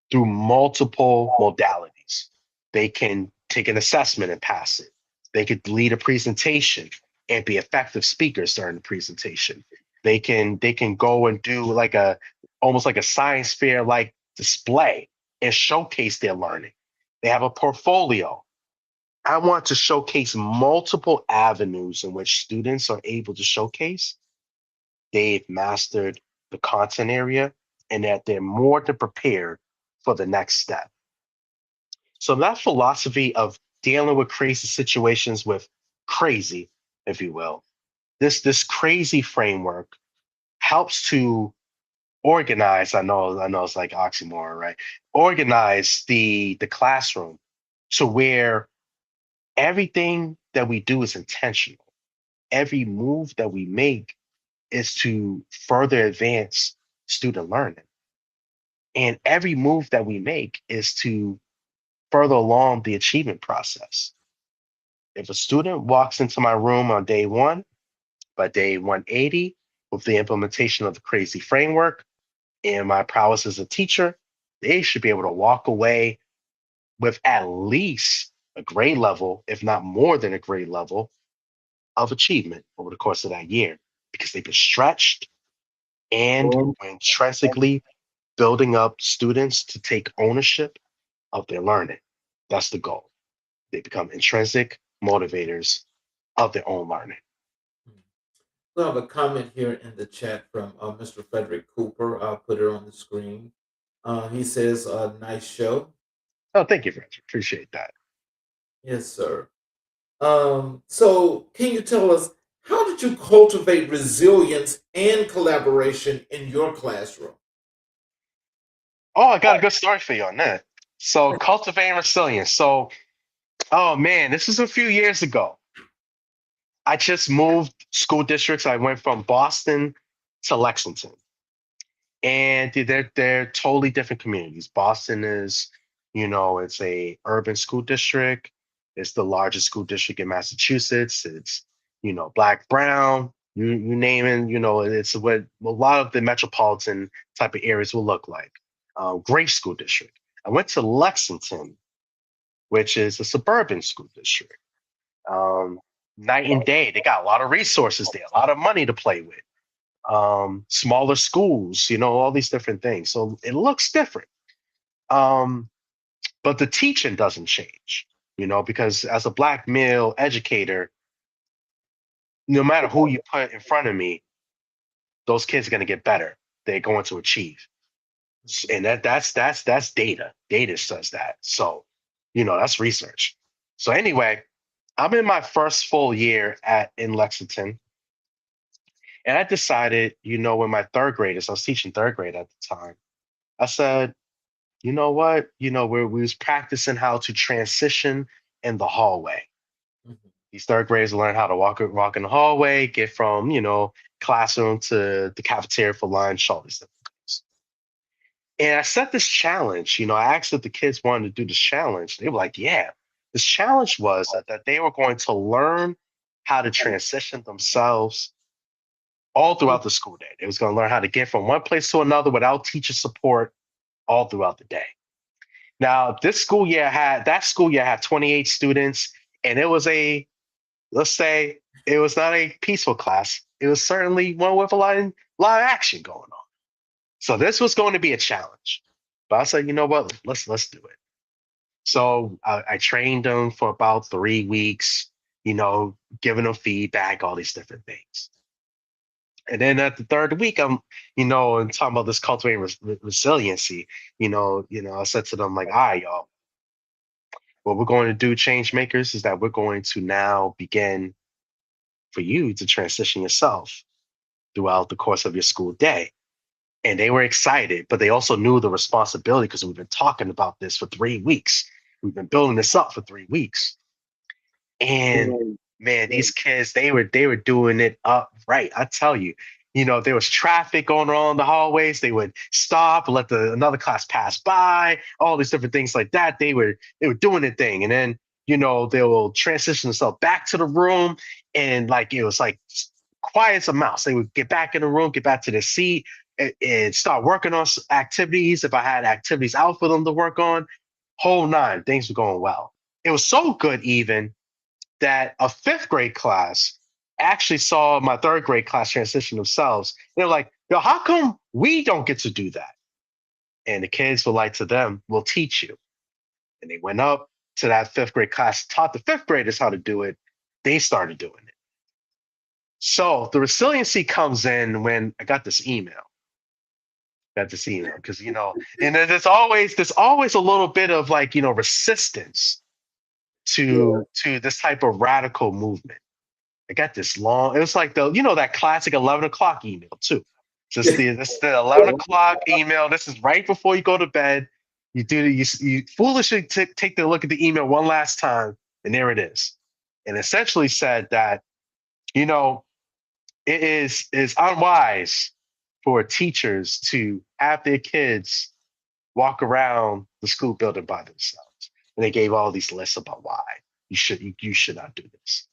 through multiple modalities. They can take an assessment and pass it. They could lead a presentation and be effective speakers during the presentation. They can go and do like a almost like a science fair like display and showcase their learning. They have a portfolio. I want to showcase multiple avenues in which students are able to showcase they've mastered the content area and that they're more than prepared for the next step. So that philosophy of dealing with crazy situations with crazy, if you will, this crazy framework helps to organize. I know it's like oxymoron, right? Organize the classroom to where everything that we do is intentional. Every move that we make is to further advance student learning. And every move that we make is to further along the achievement process. If a student walks into my room on day one, by day 180, with the implementation of the crazy framework and my prowess as a teacher, they should be able to walk away with at least a grade level, if not more than a grade level of achievement over the course of that year because they've been stretched and we're intrinsically building up students to take ownership of their learning. That's the goal. They become intrinsic motivators of their own learning. We have a comment here in the chat from Mr. Frederick Cooper. I'll put it on the screen. He says, nice show. Oh, thank you, Frederick. Appreciate that. Yes, sir. So, can you tell us how did you cultivate resilience and collaboration in your classroom? Oh, I got a good story for you on that. So, cultivating resilience. So, oh man, this was a few years ago. I just moved school districts. I went from Boston to Lexington. And they're totally different communities. Boston is, it's a urban school district. It's the largest school district in Massachusetts. It's, black, brown, you name it. It's what a lot of the metropolitan type of areas will look like. Great school district. I went to Lexington, which is a suburban school district. Um, Night and day. They got a lot of resources there, a lot of money to play with, smaller schools, all these different things. So it looks different. Um, but the teaching doesn't change, because as a black male educator, no matter who you put in front of me, those kids are going to get better. They're going to achieve. And that's data. Data says that. So, that's research. So anyway, I'm in my first full year in Lexington. And I decided, with my third graders, I was teaching third grade at the time. I said, you know what? We was practicing how to transition in the hallway. Mhm. These third graders learn how to walk in the hallway, get from, classroom to the cafeteria for lunch, all these different things. And I set this challenge. I asked if the kids wanted to do this challenge. They were like, yeah. This challenge was that they were going to learn how to transition themselves all throughout the school day. They was going to learn how to get from one place to another without teacher support all throughout the day. Now, that school year had 28 students, and it was let's say, it was not a peaceful class. It was certainly one with a lot of action going on. So this was going to be a challenge. But I said, you know what? Let's do it. So I trained them for about 3 weeks, giving them feedback, all these different things. And then at the third week, I'm talking about this cultivating resiliency. I said to them, like, all right, y'all, what we're going to do, change makers, is that we're going to now begin for you to transition yourself throughout the course of your school day. And they were excited, but they also knew the responsibility because we've been talking about this for 3 weeks. We've been building this up for 3 weeks. And man, these kids, they were doing it up right. I tell you, there was traffic going on in the hallways. They would stop, let another class pass by, all these different things like that. They were doing their thing. And then, they will transition themselves back to the room. And like it was like quiet as a mouse. They would get back in the room, get back to their seat, and start working on activities. If I had activities out for them to work on, whole nine, things were going well. It was so good even that a 5th grade class actually saw my 3rd grade class transition themselves. They're like, yo, how come we don't get to do that? And the kids were like to them, we'll teach you. And they went up to that 5th grade class, taught the 5th graders how to do it. They started doing it. So the resiliency comes in when I got this email. Because, and there's always a little bit of like, resistance to this type of radical movement. I got this long, it was like that classic 11 o'clock email too. This the 11 o'clock email. This is right before you go to bed. You foolishly take the look at the email one last time, and there it is. And essentially said that, it is unwise for teachers to have their kids walk around the school building by themselves. And they gave all these lists about why you should not do this.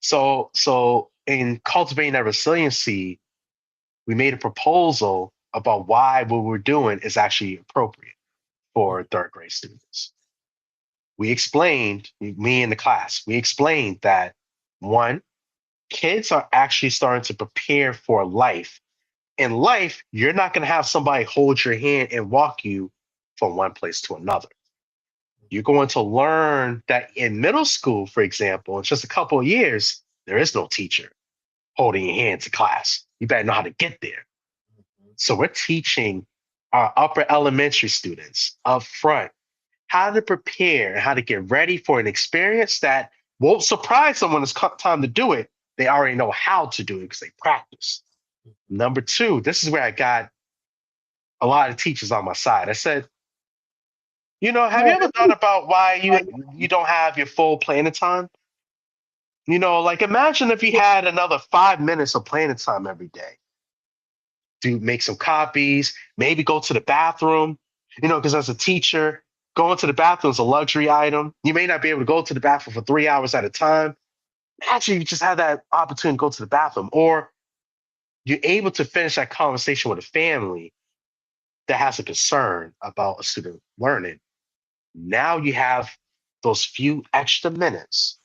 So in cultivating that resiliency, we made a proposal about why what we're doing is actually appropriate for 3rd grade students. We explained, me and the class, we explained that 1, kids are actually starting to prepare for life. In life, you're not going to have somebody hold your hand and walk you from one place to another. You're going to learn that in middle school, for example, in just a couple of years, there is no teacher holding your hand to class. You better know how to get there. So we're teaching our upper elementary students up front how to prepare and how to get ready for an experience that won't surprise them when it's time to do it. They already know how to do it because they practice. Number 2, this is where I got a lot of teachers on my side. I said, have you ever thought about why you don't have your full planning time? Like imagine if you had another 5 minutes of planning time every day. Do make some copies, maybe go to the bathroom, because as a teacher, going to the bathroom is a luxury item. You may not be able to go to the bathroom for 3 hours at a time. Actually, you just have that opportunity to go to the bathroom, or you're able to finish that conversation with a family that has a concern about a student learning. Now you have those few extra minutes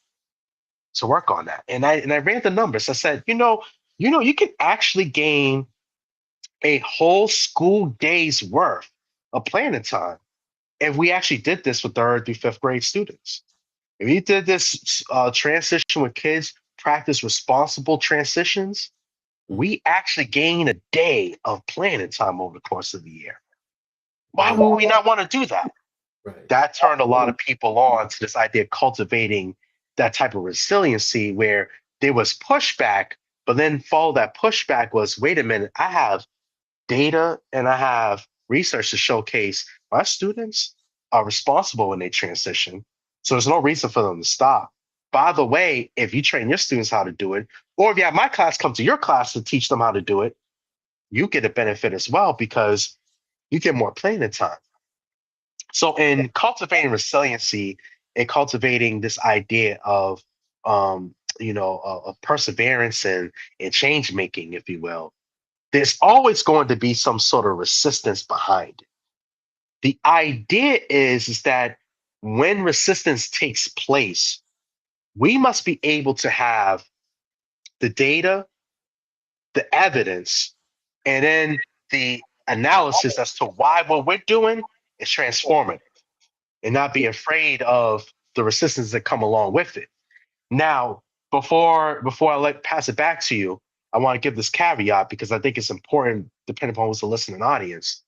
to work on that. And I ran the numbers. I said, you can actually gain a whole school day's worth of planning time if we actually did this with 3rd through 5th grade students. If you did this transition with kids, practice responsible transitions, we actually gain a day of planning time over the course of the year. Why would we not want to do that? Right. That turned a lot of people on to this idea of cultivating that type of resiliency where there was pushback, but then follow that pushback was, wait a minute, I have data and I have research to showcase my students are responsible when they transition. So there's no reason for them to stop. By the way, if you train your students how to do it, or if you have my class come to your class to teach them how to do it, you get a benefit as well because you get more playing time. So in cultivating resiliency and cultivating this idea of of perseverance and change making, if you will, there's always going to be some sort of resistance behind it. The idea is that when resistance takes place, we must be able to have the data, the evidence, and then the analysis as to why what we're doing is transformative and not be afraid of the resistance that come along with it. Now, before I pass it back to you, I want to give this caveat because I think it's important depending upon who's the listening audience.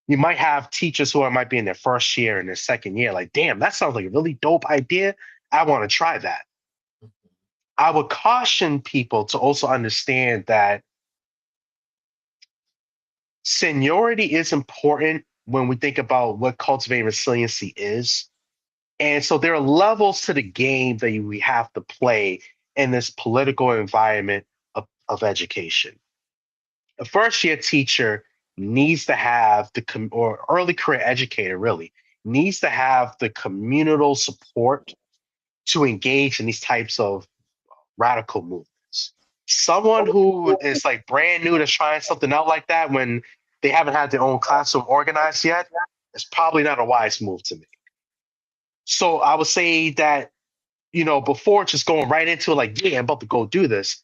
You might have teachers who might be in their first year and their second year, like, damn, that sounds like a really dope idea. I want to try that. I would caution people to also understand that seniority is important when we think about what cultivating resiliency is. And so there are levels to the game that we have to play in this political environment of education. A first year teacher needs to have or early career educator really needs to have the communal support to engage in these types of radical movements. Someone who is like brand new to trying something out like that when they haven't had their own classroom organized yet, is probably not a wise move to make. So I would say that, before just going right into it, like, yeah, I'm about to go do this,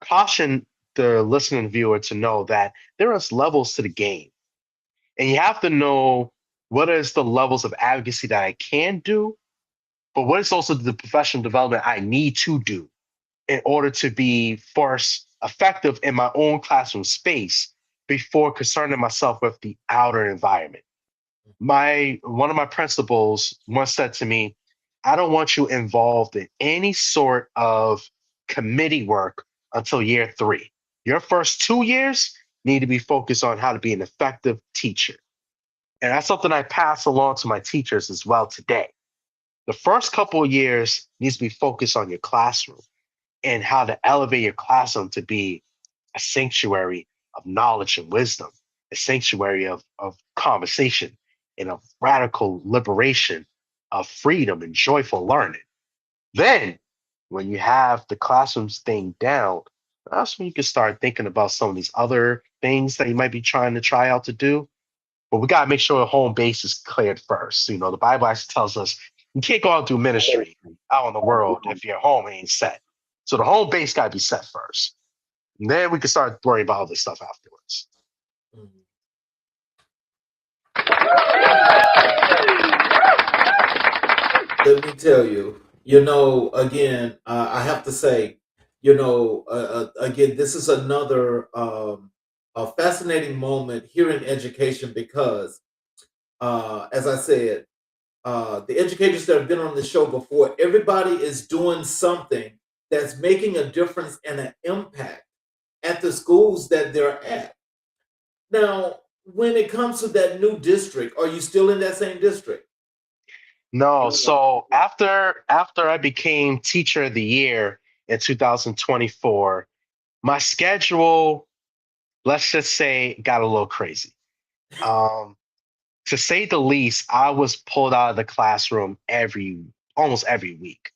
caution the listening viewer to know that there are levels to the game. And you have to know what is the levels of advocacy that I can do, but what is also the professional development I need to do in order to be first effective in my own classroom space before concerning myself with the outer environment. One of my principals once said to me, I don't want you involved in any sort of committee work until year 3. Your first 2 years need to be focused on how to be an effective teacher. And that's something I pass along to my teachers as well today. The first couple of years needs to be focused on your classroom and how to elevate your classroom to be a sanctuary of knowledge and wisdom, a sanctuary of conversation and of radical liberation, of freedom and joyful learning. Then, when you have the classrooms thing down, that's when you can start thinking about some of these other things that you might be try out to do. But we got to make sure the home base is cleared first. The Bible actually tells us you can't go out and do ministry out in the world if your home ain't set. So the home base got to be set first. And then we can start worrying about all this stuff afterwards. Let me tell you, again, I have to say, again, this is another a fascinating moment here in education because, as I said, the educators that have been on the show before, everybody is doing something that's making a difference and an impact at the schools that they're at. Now, when it comes to that new district, are you still in that same district? No, so after I became teacher of the year in 2024, my schedule, let's just say, got a little crazy. Um, to say the least, I was pulled out of the classroom almost every week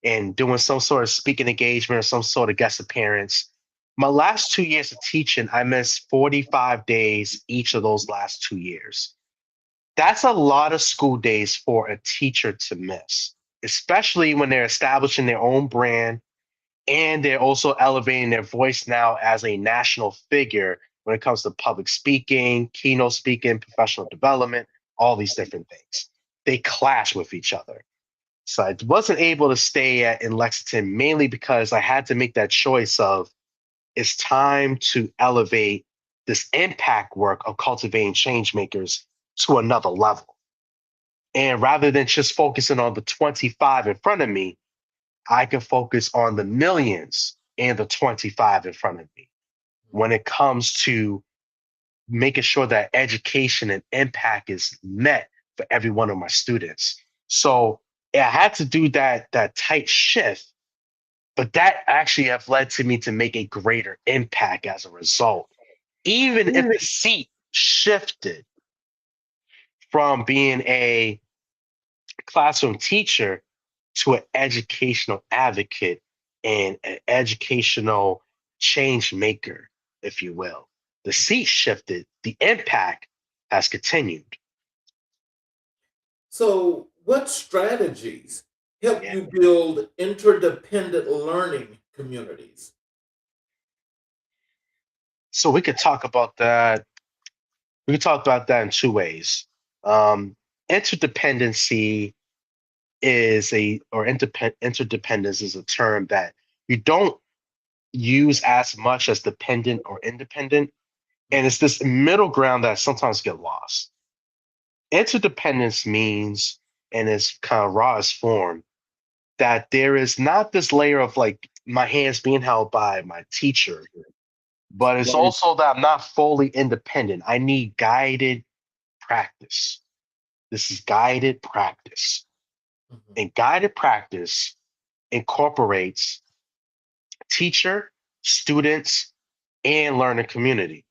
and doing some sort of speaking engagement or some sort of guest appearance. My last 2 years of teaching, I missed 45 days each of those last 2 years. That's a lot of school days for a teacher to miss, especially when they're establishing their own brand and they're also elevating their voice now as a national figure when it comes to public speaking, keynote speaking, professional development, all these different things. They clash with each other. So I wasn't able to stay in Lexington mainly because I had to make that choice of it's time to elevate this impact work of cultivating change makers to another level. And rather than just focusing on the 25 in front of me, I can focus on the millions and the 25 in front of me when it comes to making sure that education and impact is met for every one of my students. So I had to do that tight shift, but that actually have led to me to make a greater impact as a result. Even if the seat shifted from being a classroom teacher to an educational advocate and an educational change maker, if you will. The seat shifted, the impact has continued. So, what strategies help Yeah. you build interdependent learning communities? So we could talk about that. We could talk about that in two ways. Um, interdependency interdependence is a term that you don't use as much as dependent or independent. And it's this middle ground that sometimes get lost. Interdependence means, in its kind of rawest form, that there is not this layer of like my hands being held by my teacher, but it's also that I'm not fully independent. I need guided practice. This is guided practice. Mhm. And guided practice incorporates teacher, students, and learner community.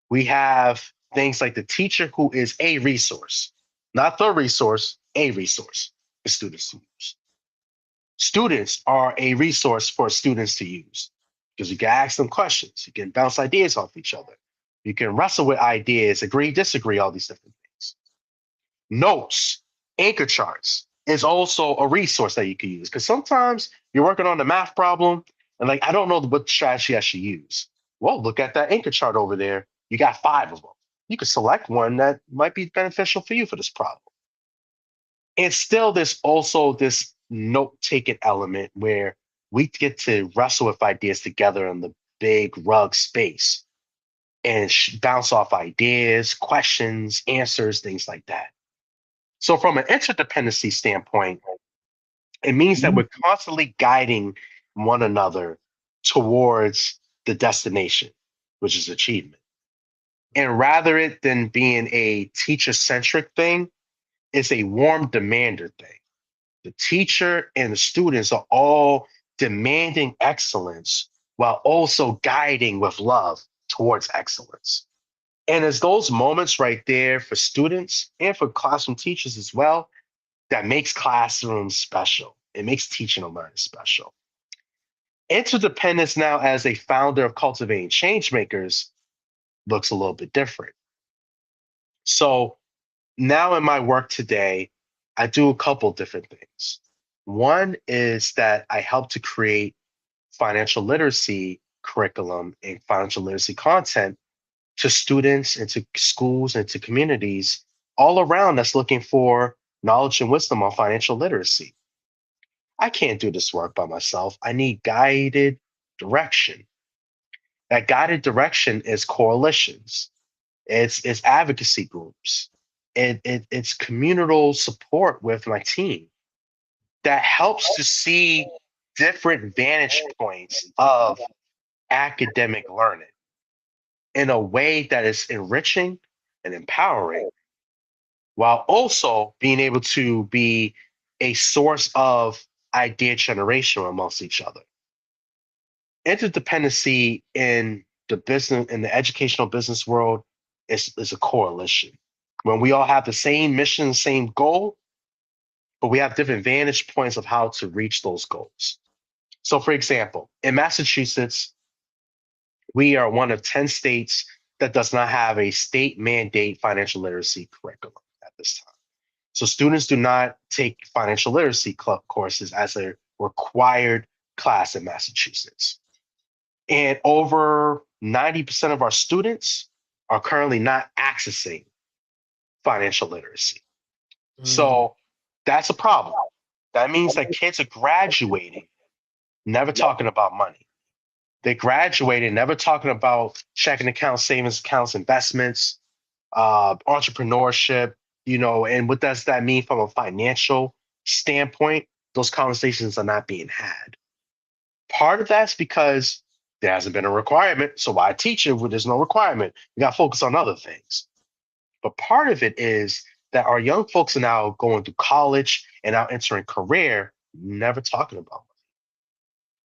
We have things like the teacher who is a resource, not the resource, a resource for students to use. Students are a resource for students to use because you can ask them questions, you can bounce ideas off each other, you can wrestle with ideas, agree, disagree, all these different things. Notes, anchor charts is also a resource that you can use because sometimes you're working on a math problem and like, I don't know what strategy I should use. Well, look at that anchor chart over there. You got 5 of them. You could select one that might be beneficial for you for this problem. And still, there's also this note taking element where we get to wrestle with ideas together in the big rug space and bounce off ideas, questions, answers, things like that. So, from an interdependency standpoint, it means that we're constantly guiding one another towards the destination, which is achievement. And rather it than being a teacher centric thing, it's a warm demander thing. The teacher and the students are all demanding excellence while also guiding with love towards excellence. And it's those moments right there for students and for classroom teachers as well that makes classrooms special. It makes teaching and learning special. Interdependence now as a founder of Cultivating Changemakers looks a little bit different. So now in my work today, I do a couple different things. One is that I help to create financial literacy curriculum and financial literacy content to students and to schools and to communities all around that's looking for knowledge and wisdom on financial literacy. I can't do this work by myself. I need guided direction. That guided direction is coalitions, it's advocacy groups, it's communal support with my team that helps to see different vantage points of academic learning in a way that is enriching and empowering while also being able to be a source of idea generation amongst each other. Interdependency in the educational business world is a coalition. When we all have the same mission, same goal, but we have different vantage points of how to reach those goals. So, for example, in Massachusetts, we are one of 10 states that does not have a state mandate financial literacy curriculum at this time. So students do not take financial literacy club courses as a required class in Massachusetts. And over 90% of our students are currently not accessing financial literacy. Mm. So that's a problem. That means that kids are graduating, never talking about money. They graduated, never talking about checking accounts, savings accounts, investments, entrepreneurship, and what does that mean from a financial standpoint? Those conversations are not being had. Part of that's because there hasn't been a requirement. So why teach it when there's no requirement? You got to focus on other things. But part of it is that our young folks are now going to college and now entering career, never talking about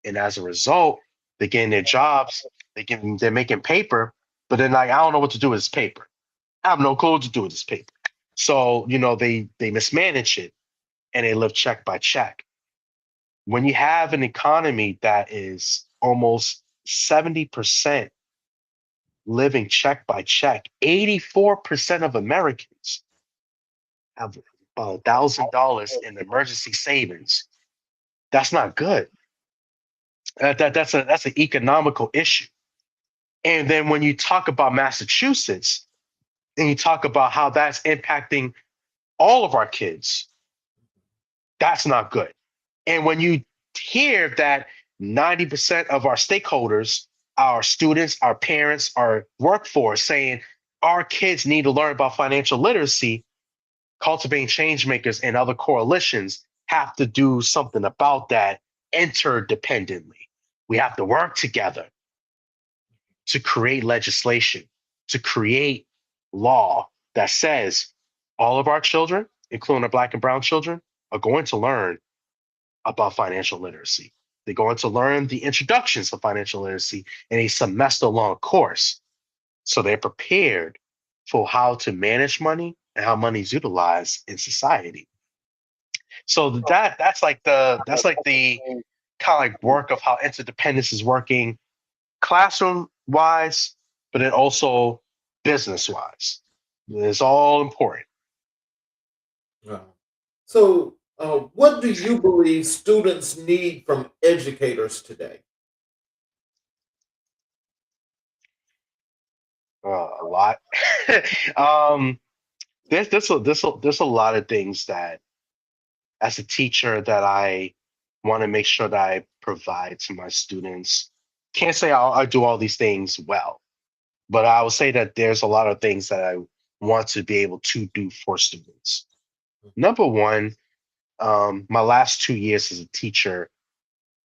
it. And as a result, they're getting their jobs, they're making paper, But then like I don't know what to do with this paper. I have no clue what to do with this paper. So, they mismanage it and they live check by check. When you have an economy that is almost 70% living check by check, 84% of Americans have about $1,000 in emergency savings. That's not good. That's an economical issue. And then when you talk about Massachusetts and you talk about how that's impacting all of our kids, that's not good. And when you hear that 90% of our stakeholders, our students, our parents, our workforce saying our kids need to learn about financial literacy, cultivating change makers and other coalitions have to do something about that interdependently. We have to work together to create legislation, to create law that says all of our children, including our Black and Brown children, are going to learn about financial literacy. They're going to learn the introductions of financial literacy in a semester long course. So they're prepared for how to manage money and how money is utilized in society. So that's like the kind of like work of how interdependence is working classroom wise, but then also business wise. It's all important. Uh, So, what do you believe students need from educators today? A lot. um, there's a lot of things that as a teacher that I want to make sure that I provide to my students. Can't say I do all these things well, but I will say that there's a lot of things that I want to be able to do for students. Number one, my last 2 years as a teacher,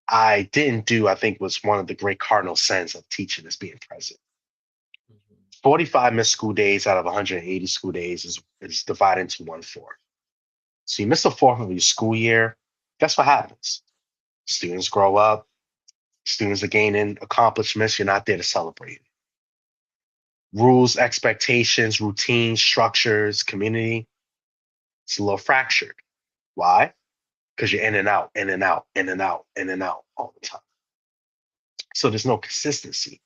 I didn't do, I think was one of the great cardinal sins of teaching is being present. Mhm. 45 missed school days out of 180 school days is divided into 1/4. So you miss a fourth of your school year, guess what happens? Students grow up, students are gaining accomplishments, you're not there to celebrate. Rules, expectations, routines, structures, community, it's a little fractured. Why? Because you're in and out, in and out, in and out, in and out all the time. So there's no consistency.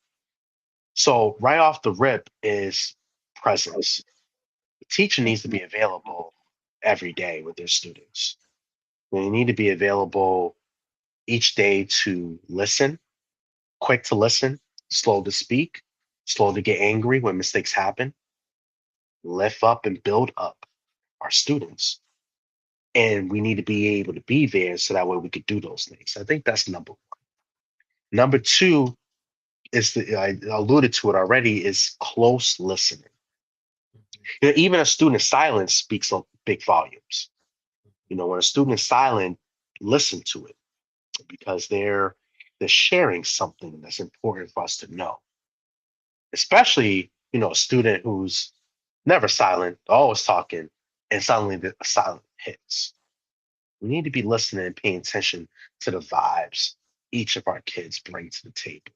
So right off the rip is presence. The teacher needs to be available every day with their students. They need to be available each day to listen, quick to listen, slow to speak, slow to get angry when mistakes happen, lift up and build up our students. And we need to be able to be there so that way we could do those things. I think that's number one. Number two is I alluded to it already, is close listening. Even a student's silence speaks of big volumes. When a student is silent, listen to it because they're sharing something that's important for us to know. Especially, a student who's never silent, always talking, and suddenly the silent hits. We need to be listening and paying attention to the vibes each of our kids bring to the table.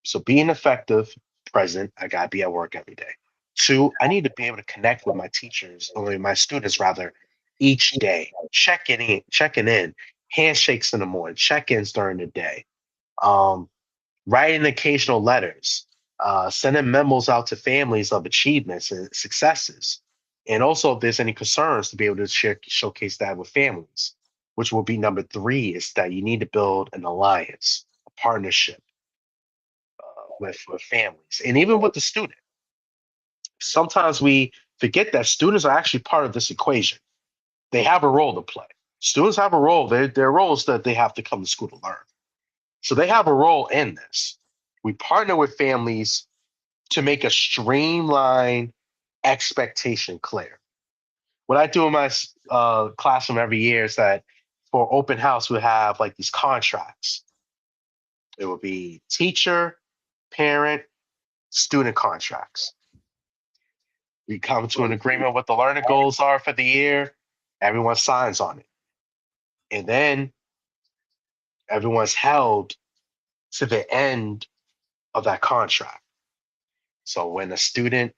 So being effective, present, I gotta be at work every day. Two, I need to be able to connect with my teachers or my students rather each day, checking in, handshakes in the morning, check-ins during the day, um, writing occasional letters, sending memos out to families of achievements and successes. And also if there's any concerns to be able to showcase that with families, which will be number three, is that you need to build an alliance, a partnership with families and even with the student. Sometimes we forget that students are actually part of this equation. They have a role to play. Students have a role. Their roles that they have to come to school to learn. So they have a role in this. We partner with families to make a streamlined expectation clear. What I do in my classroom every year is that for open house, we have like these contracts. It will be teacher, parent, student contracts. We come to an agreement what the learning goals are for the year. Everyone signs on it. And then everyone's held to the end of that contract. So when a student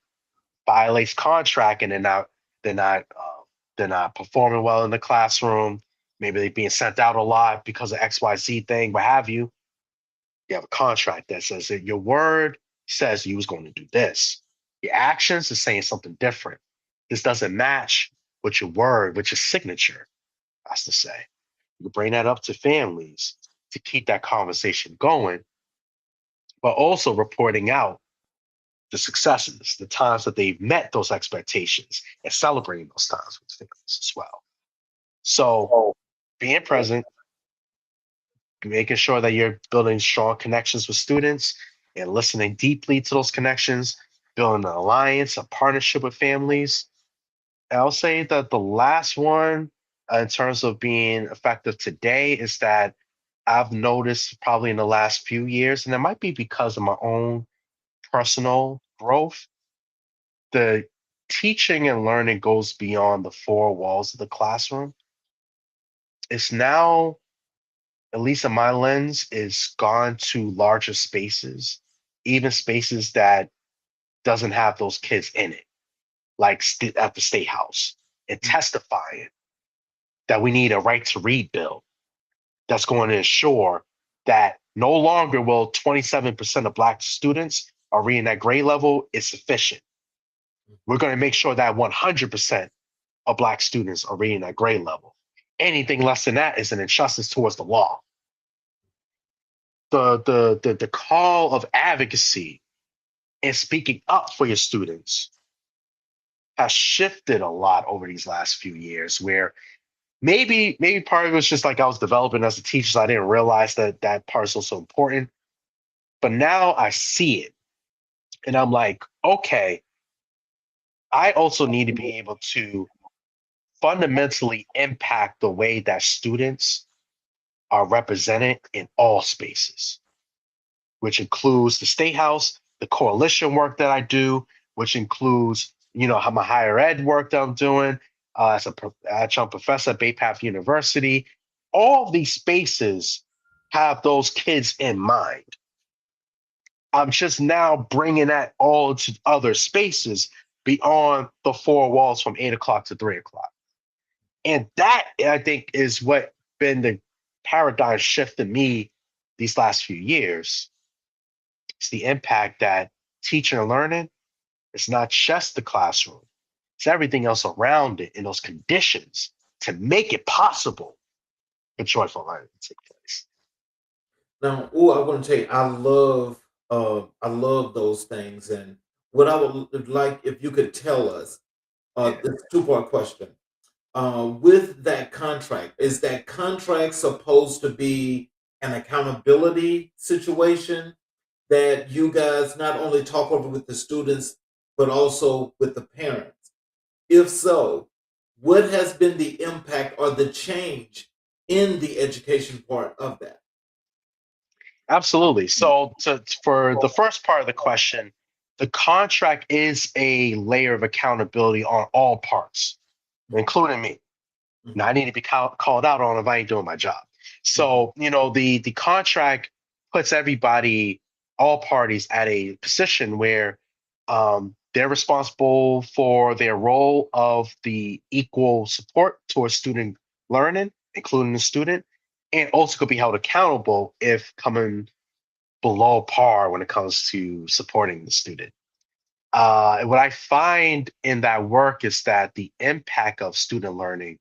violates contract and they're not they're not performing well in the classroom, maybe they're being sent out a lot because of XYZ thing, what have you. You have a contract that says that your word says you was going to do this. Your actions is saying something different. This doesn't match with your word, with your signature, has to say. You can bring that up to families to keep that conversation going, but also reporting out the successes, the times that they've met those expectations, and celebrating those times with families as well. So being present, making sure that you're building strong connections with students and listening deeply to those connections, building an alliance, a partnership with families. And I'll say that the last one, in terms of being effective today, is that I've noticed probably in the last few years, and it might be because of my own personal growth, the teaching and learning goes beyond the four walls of the classroom. It's now, at least in my lens, is gone to larger spaces, even spaces that doesn't have those kids in it, like at the state house, and testifying that we need a right to read bill that's going to ensure that no longer will 27% of Black students are reading that grade level is sufficient. We're going to make sure that 100% of Black students are reading that grade level. Anything less than that is an injustice towards the law. The call of advocacy and speaking up for your students has shifted a lot over these last few years, where maybe part of it was just like I was developing as a teacher, so I didn't realize that that part is also important. But now I see it, and I'm like, okay, I also need to be able to fundamentally impact the way that students are represented in all spaces, which includes the State House, the coalition work that I do, which includes, how my higher ed work that I'm doing as a adjunct professor at Bay Path University. All of these spaces have those kids in mind. I'm just now bringing that all to other spaces beyond the four walls from 8 o'clock to 3 o'clock. And that, I think, is what been the paradigm shift in me these last few years. It's the impact that teaching and learning is not just the classroom, it's everything else around it in those conditions to make it possible for joyful learning to take place. Now, I want to tell you, I love those things, and what I would like if you could tell us, Yeah. this two-part question. With that contract, is that contract supposed to be an accountability situation that you guys not only talk over with the students, but also with the parents? If so, what has been the impact or the change in the education part of that? Absolutely. So, for the first part of the question, the contract is a layer of accountability on all parts, including me. Now, I need to be called out on if I ain't doing my job. So, the contract puts everybody, all parties, at a position where they're responsible for their role of the equal support towards student learning, including the student, and also could be held accountable if coming below par when it comes to supporting the student. What I find in that work is that the impact of student learning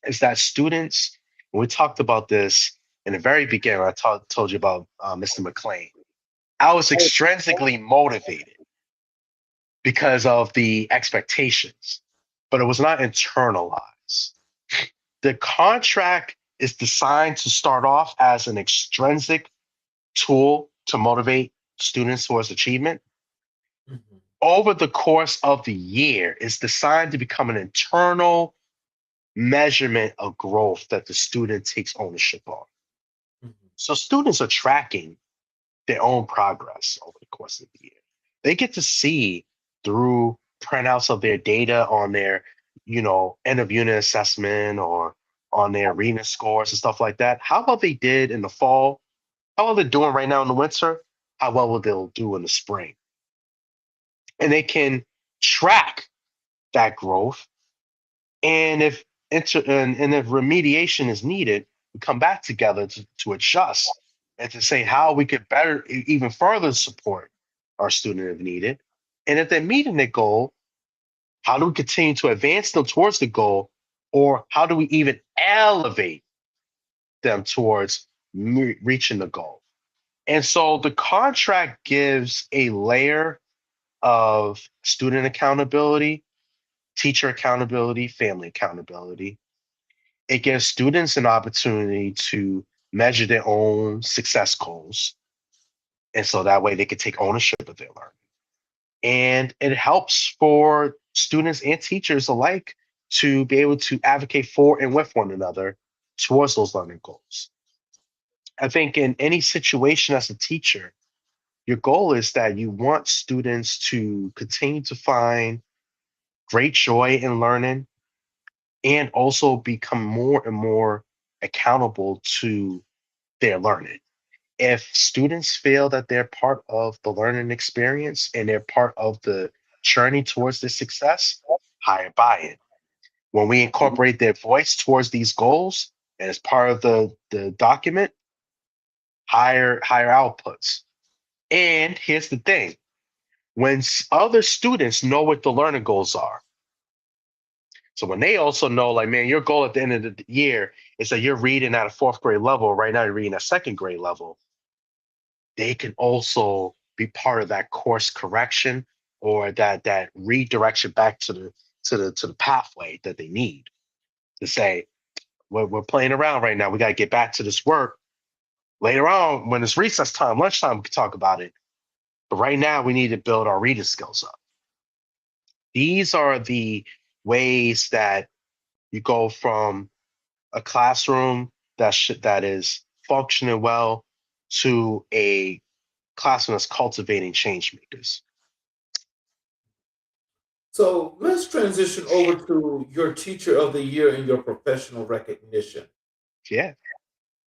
is that students, when we talked about this in the very beginning, I told you about Mr. McLean, I was extrinsically motivated because of the expectations, but it was not internalized. The contract is designed to start off as an extrinsic tool to motivate students towards achievement. Mhm, Over the course of the year, it's designed to become an internal measurement of growth that the student takes ownership on. mhm, So students are tracking their own progress over the course of the year. They get to see through printouts of their data on their, end of unit assessment or on their reading scores and stuff like that. How well they did in the fall, how well they're doing right now in the winter, how well will they'll do in the spring. and they can track that growth. And and if remediation is needed, we come back together to adjust and to say how we could better, even further support our student if needed. And if they're meeting their goal, how do we continue to advance them towards the goal, or how do we even elevate them towards reaching the goal? And so the contract gives a layer of student accountability, teacher accountability, family accountability. It gives students an opportunity to measure their own success goals. And so that way they can take ownership of their learning. And it helps for students and teachers alike to be able to advocate for and with one another towards those learning goals. I think in any situation as a teacher, your goal is that you want students to continue to find great joy in learning and also become more and more accountable to their learning. If students feel that they're part of the learning experience and they're part of the journey towards the success, higher buy-in. When we incorporate their voice towards these goals and as part of the document, higher outputs. And here's the thing: when other students know what the learning goals are, so when they also know, like, man, your goal at the end of the year is that you're reading at a fourth grade level. Right now, you're reading at second grade level. They can also be part of that course correction or that redirection back to the pathway that they need to say, we're playing around right now. We got to get back to this work. Later on, when it's recess time, lunchtime, we can talk about it. But right now, we need to build our reading skills up. These are the ways that you go from a classroom that is functioning well to a classroom that's cultivating change makers. So let's transition over to your Teacher of the Year and your professional recognition. Yeah.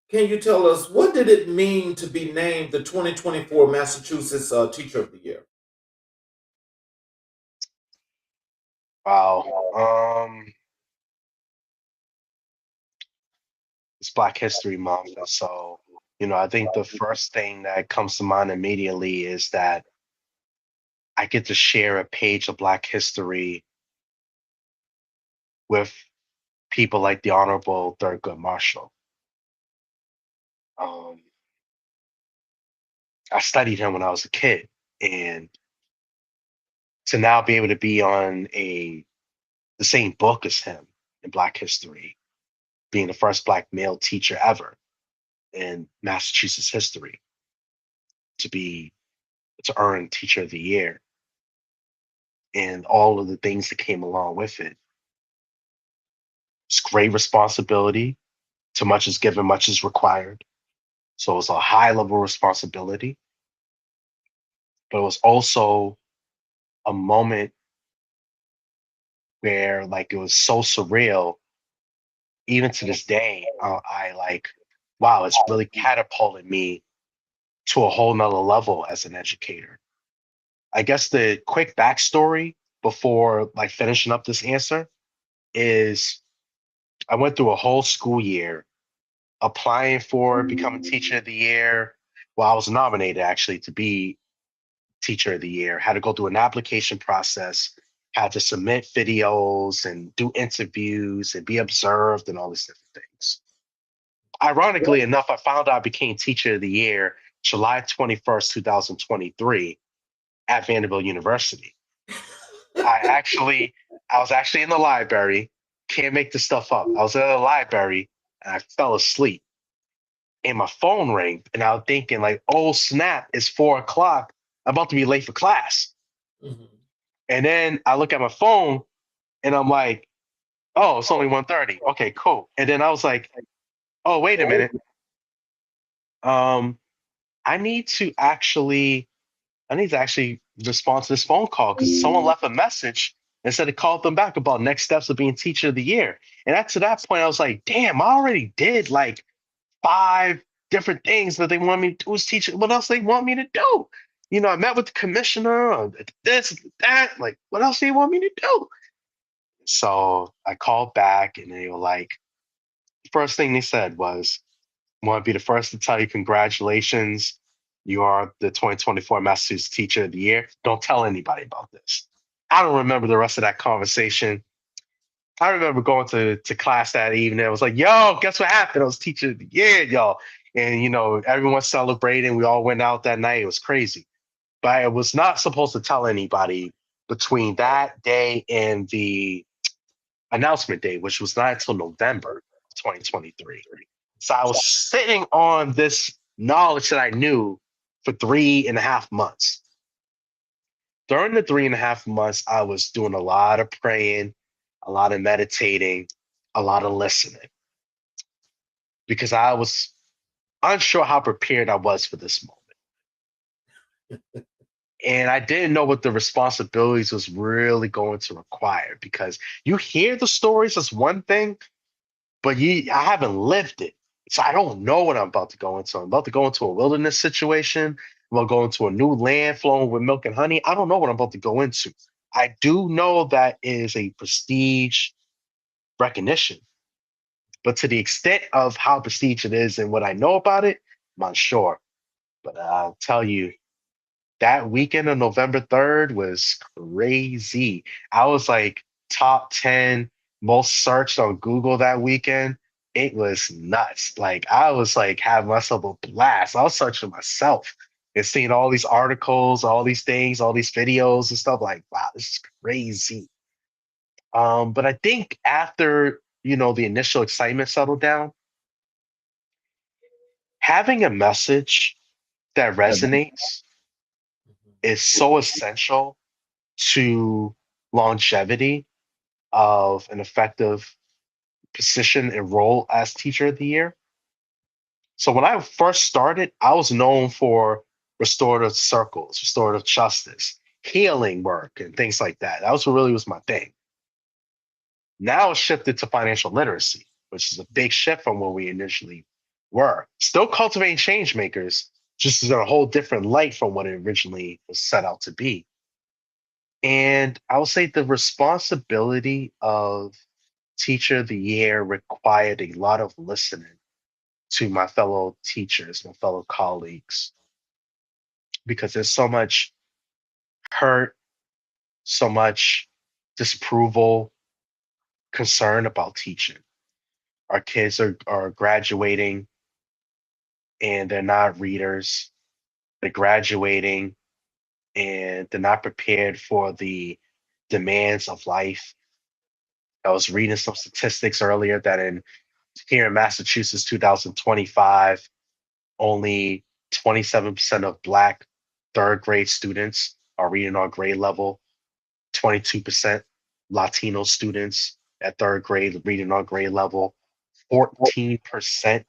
Can you tell us what did it mean to be named the 2024 Massachusetts Teacher of the Year? Wow. It's Black History Month, and so I think the first thing that comes to mind immediately is that I get to share a page of Black history with people like the Honorable Thurgood Marshall. Um, I studied him when I was a kid, and to now be able to be on the same book as him in Black history, being the first Black male teacher ever in Massachusetts history to earn Teacher of the Year and all of the things that came along with it. It's great responsibility. Too much is given, much is required. So it's a high level of responsibility, but it was also a moment where like it was so surreal. Even to this day, I like, wow, it's really catapulted me to a whole nother level as an educator. I guess the quick backstory before like finishing up this answer is I went through a whole school year applying for becoming Teacher of the Year. Well, I was nominated actually to be Teacher of the Year. Had to go through an application process, had to submit videos and do interviews and be observed and all these different things. Ironically enough, I found out I became Teacher of the Year July 21st, 2023 at Vanderbilt University. I was actually in the library. Can't make this stuff up. I was in the library and I fell asleep. And my phone rang, and I was thinking, like, oh snap, it's 4 o'clock. I'm about to be late for class. Mhm. And then I look at my phone and I'm like, oh, it's only 1:30. Okay, cool. And then I was like, oh, wait a minute. Um, I need to actually respond to this phone call because someone left a message and said to call them back about next steps of being Teacher of the Year. And to that point, I was like, damn, I already did like 5 different things that they want me to do as teacher. What else they want me to do? I met with the commissioner on this, that. Like, what else do you want me to do? So I called back and they were like, first thing they said was, I want to be the first to tell you congratulations. You are the 2024 Massachusetts Teacher of the Year. Don't tell anybody about this. I don't remember the rest of that conversation. I remember going to class that evening. I was like, yo, guess what happened? I was Teacher of the Year, y'all. And, everyone celebrating. We all went out that night. It was crazy. But I was not supposed to tell anybody between that day and the announcement day, which was not until November 2023. So I was sitting on this knowledge that I knew for 3.5 months. During the 3.5 months, I was doing a lot of praying, a lot of meditating, a lot of listening because I was unsure how prepared I was for this moment. And I didn't know what the responsibilities was really going to require because you hear the stories as one thing, but I haven't lived it. So I don't know what I'm about to go into. I'm about to go into a wilderness situation. I'm about to go into a new land flowing with milk and honey. I don't know what I'm about to go into. I do know that is a prestige recognition, but to the extent of how prestige it is and what I know about it, I'm unsure. But I'll tell you, that weekend of November 3rd was crazy. I was like top 10 most searched on Google that weekend. It was nuts. Like I was like having myself a blast. I was searching myself and seeing all these articles, all these things, all these videos and stuff like, wow, this is crazy. But I think after, the initial excitement settled down, having a message that resonates is so essential to longevity of an effective position and role as teacher of the year. So when I first started, I was known for restorative circles, restorative justice, healing work, and things like that. That was what really was my thing. Now it's shifted to financial literacy, which is a big shift from where we initially were. Still cultivating change makers, just in a whole different light from what it originally was set out to be. And I would say the responsibility of Teacher of the Year required a lot of listening to my fellow teachers, my fellow colleagues, because there's so much hurt, so much disapproval, concern about teaching. Our kids are graduating and they're not readers. They're graduating and they're not prepared for the demands of life. I was reading some statistics earlier that here in Massachusetts, 2025, only 27% of Black third grade students are reading on grade level, 22% Latino students at third grade reading on grade level, 14%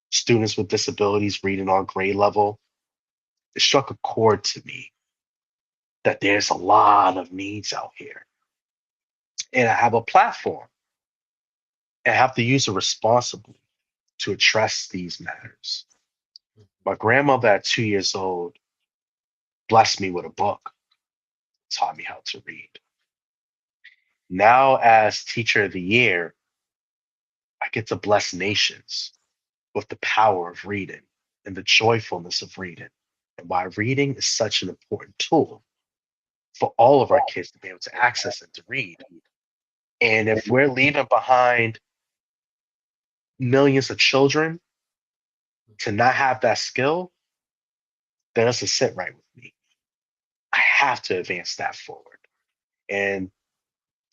students with disabilities reading on grade level. It struck a chord to me that there's a lot of needs out here. And I have a platform and I have to use it responsibly to address these matters. My grandmother at 2 years old blessed me with a book, taught me how to read. Now, as Teacher of the Year, I get to bless nations with the power of reading and the joyfulness of reading, and why reading is such an important tool for all of our kids to be able to access and to read. And if we're leaving behind millions of children to not have that skill, that doesn't sit right with me. I have to advance that forward. And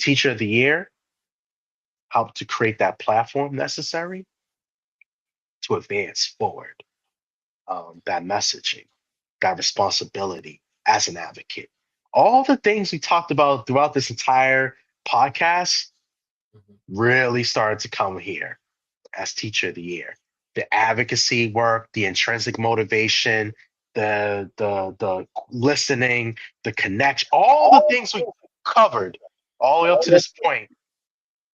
Teacher of the Year helped to create that platform necessary to advance forward that messaging, that responsibility as an advocate. All the things we talked about throughout this entire podcast really started to come here as Teacher of the Year. The advocacy work, the intrinsic motivation, the listening, the connection, all the things we covered all the way up to this point.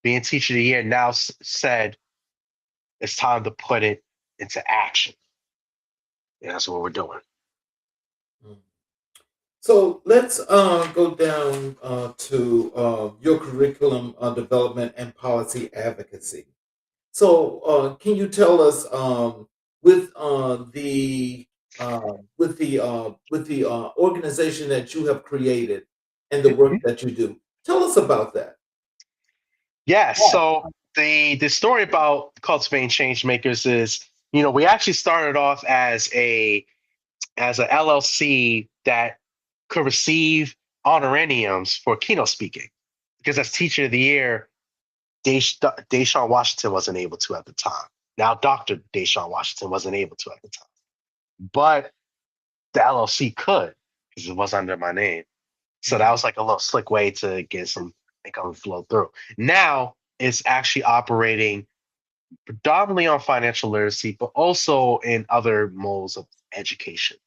Being Teacher of the Year now said it's time to put it into action. And that's what we're doing. So let's go down to your curriculum development and policy advocacy. So, can you tell us with the organization that you have created and the work Mhm. that you do? Tell us about that. Yeah, so the story about cultivating change makers is, we actually started off as a LLC that could receive honorariums for keynote speaking. Because as teacher of the year, Deshaun Washington wasn't able to at the time. Now, Dr. Deshaun Washington wasn't able to at the time, but the LLC could because it was under my name. So that Mhm. was like a little slick way to get some income flow through. Now it's actually operating predominantly on financial literacy, but also in other modes of education.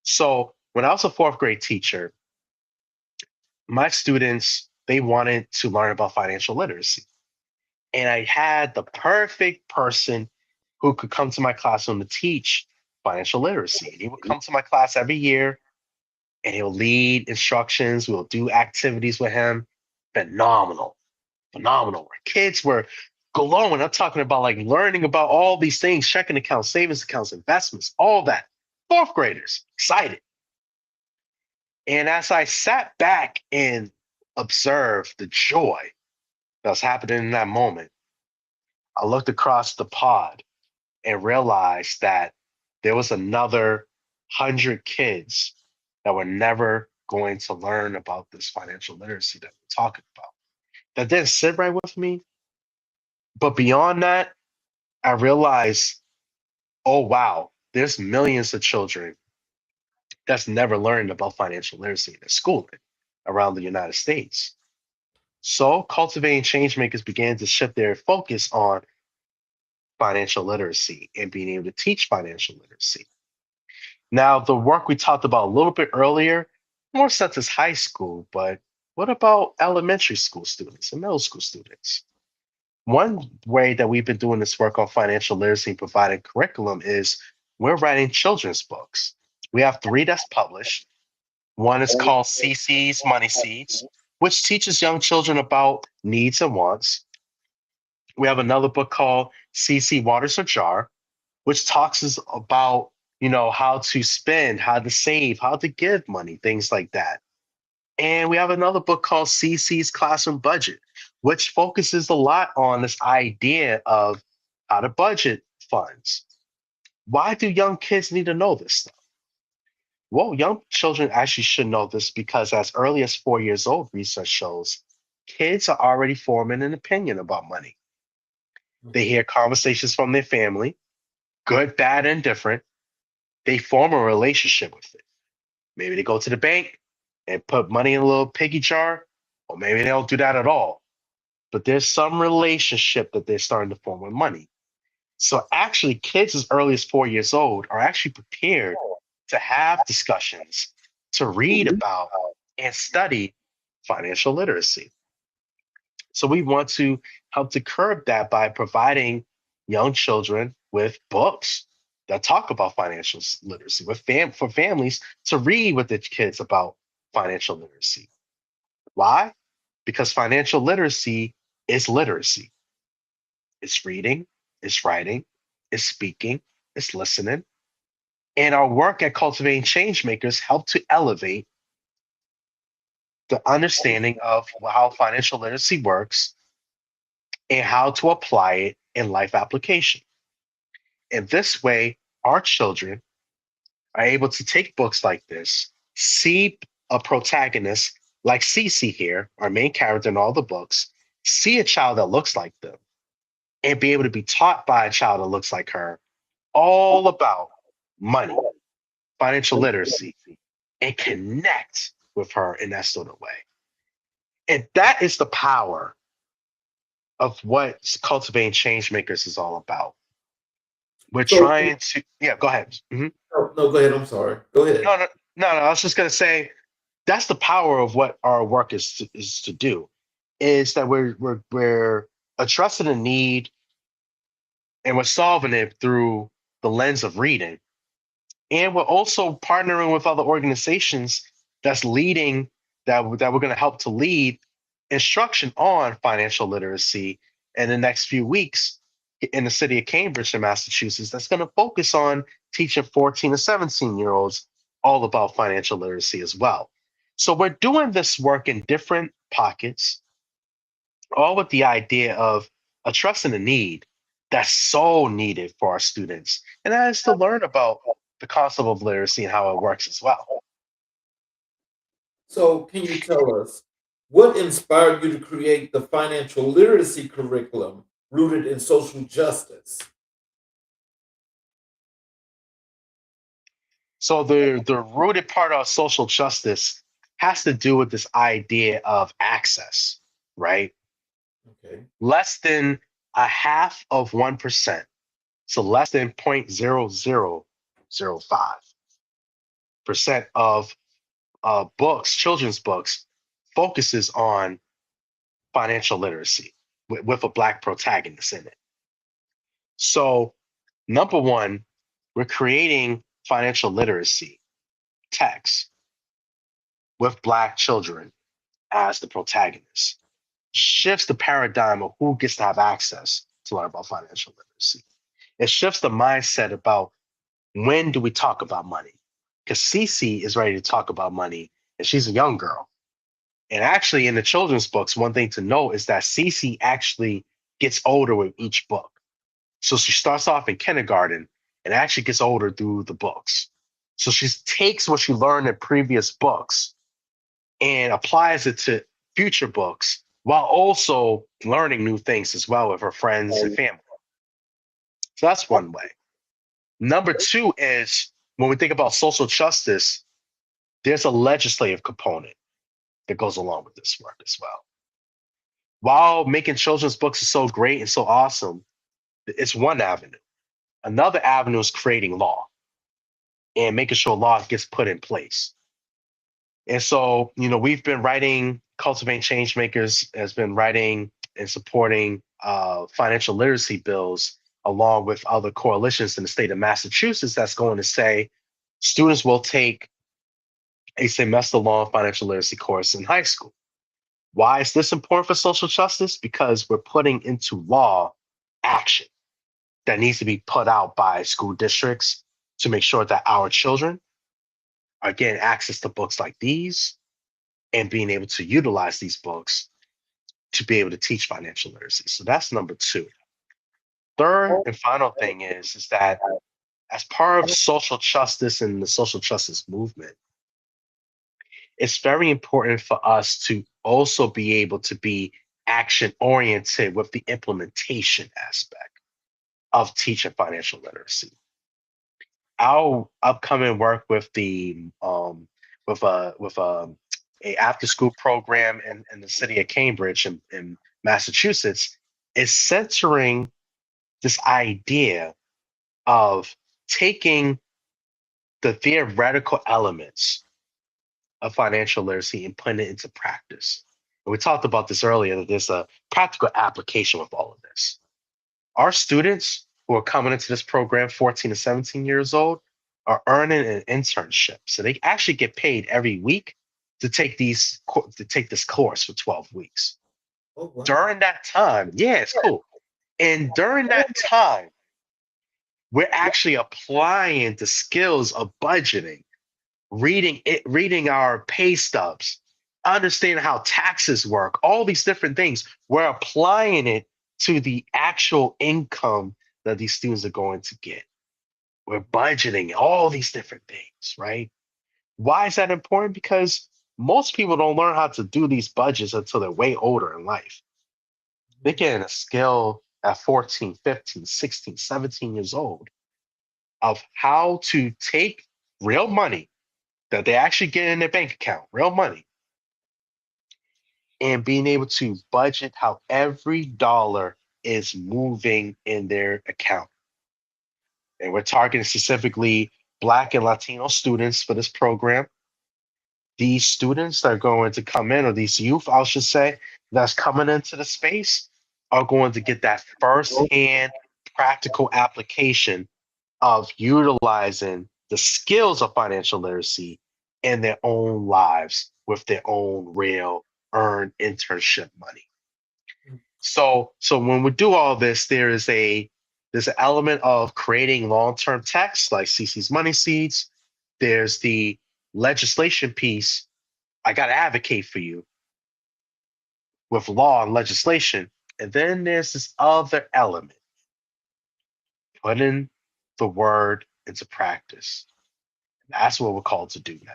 So when I was a fourth grade teacher, my students, they wanted to learn about financial literacy. And I had the perfect person who could come to my classroom to teach financial literacy. And he would come to my class every year and he'll lead instructions. We'll do activities with him. Phenomenal, phenomenal. Kids were glowing. I'm talking about like learning about all these things, checking accounts, savings accounts, investments, all that. Fourth graders, excited. And as I sat back and observed the joy that was happening in that moment, I looked across the pod and realized that there was another 100 kids that were never going to learn about this financial literacy that we're talking about. That didn't sit right with me. But beyond that, I realized, oh, wow, there's millions of children that's never learned about financial literacy in their schooling around the United States. So cultivating change makers began to shift their focus on financial literacy and being able to teach financial literacy. Now, the work we talked about a little bit earlier, more sense as high school, but what about elementary school students and middle school students? One way that we've been doing this work on financial literacy and providing curriculum is we're writing children's books. We have three that's published. One is called CC's Money Seeds, which teaches young children about needs and wants. We have another book called CC Waters a Jar, which talks us about how to spend, how to save, how to give money, things like that. And we have another book called CC's Classroom Budget, which focuses a lot on this idea of how to budget funds. Why do young kids need to know this stuff? Well, young children actually should know this because as early as 4 years old, research shows kids are already forming an opinion about money. They hear conversations from their family, good, bad, and different. They form a relationship with it. Maybe they go to the bank and put money in a little piggy jar, or maybe they don't do that at all. But there's some relationship that they're starting to form with money. So actually, kids as early as 4 years old are actually prepared to have discussions, to read about and study financial literacy. So we want to help to curb that by providing young children with books that talk about financial literacy, for families to read with their kids about financial literacy. Why? Because financial literacy is literacy. It's reading, it's writing, it's speaking, it's listening. And our work at Cultivating Changemakers help to elevate the understanding of how financial literacy works and how to apply it in life application. And this way, our children are able to take books like this, see a protagonist like Cece here, our main character in all the books, see a child that looks like them, and be able to be taught by a child that looks like her all about money, financial literacy, and connect with her in that sort of way. And that is the power of what Cultivating Change Makers is all about. We're So, trying to, yeah, go ahead. Mhm. no, no, go ahead. I'm sorry. Go ahead. No, no, no, no. I was just gonna say that's the power of what our work is to do, is that we're addressing a need and we're solving it through the lens of reading, and we're also partnering with other organizations that's leading that we're going to help to lead instruction on financial literacy in the next few weeks in the city of Cambridge in Massachusetts. That's going to focus on teaching 14 to 17-year-olds all about financial literacy as well. So we're doing this work in different pockets, all with the idea of addressing a need that's so needed for our students, and that is to learn about the concept of literacy and how it works as well. So, can you tell us what inspired you to create the financial literacy curriculum rooted in social justice? So the rooted part of social justice has to do with this idea of access, right? Okay. Less than a half of 1%, so less than 0.0005% of books, children's books, focuses on financial literacy with a Black protagonist in it. So, number one, we're creating financial literacy texts with Black children as the protagonist. Shifts the paradigm of who gets to have access to learn about financial literacy. It shifts the mindset about when do we talk about money? Because Cece is ready to talk about money, and she's a young girl. And actually, in the children's books, one thing to know is that Cece actually gets older with each book. So she starts off in kindergarten and actually gets older through the books. So she takes what she learned in previous books and applies it to future books while also learning new things as well with her friends and family. So that's one way. Number two is when we think about social justice, there's a legislative component that goes along with this work as well. While making children's books is so great and so awesome, it's one avenue. Another avenue is creating law and making sure law gets put in place. And so, we've been writing, Cultivating Changemakers has been writing and supporting financial literacy bills along with other coalitions in the state of Massachusetts that's going to say students will take a semester long financial literacy course in high school. Why is this important for social justice? Because we're putting into law action that needs to be put out by school districts to make sure that our children are getting access to books like these and being able to utilize these books to be able to teach financial literacy. So that's number two. Third and final thing is that as part of social justice and the social justice movement, it's very important for us to also be able to be action oriented with the implementation aspect of teaching financial literacy. Our upcoming work with the a after school program in the city of Cambridge in Massachusetts is centering this idea of taking the theoretical elements of financial literacy and putting it into practice. And we talked about this earlier, that there's a practical application with all of this. Our students who are coming into this program, 14 to 17 years old, are earning an internship. So they actually get paid every week to take this course for 12 weeks. Oh, wow. During that time, yeah, it's cool. And during that time, we're actually applying the skills of budgeting, reading our pay stubs, understanding how taxes work, all these different things. We're applying it to the actual income that these students are going to get. We're budgeting all these different things, right? Why is that important? Because most people don't learn how to do these budgets until they're way older in life. They're getting a skill at 14, 15, 16, 17 years old of how to take real money that they actually get in their bank account, real money, and being able to budget how every dollar is moving in their account. And we're targeting specifically Black and Latino students for this program. These students that are going to come in, or these youth, I should say, that's coming into the space, are going to get that firsthand practical application of utilizing the skills of financial literacy in their own lives with their own real earned internship money. So when we do all this, there's an element of creating long-term text like CC's Money Seeds. There's the legislation piece. I got to advocate for you with law and legislation. And then there's this other element, putting the word into practice. That's what we're called to do now.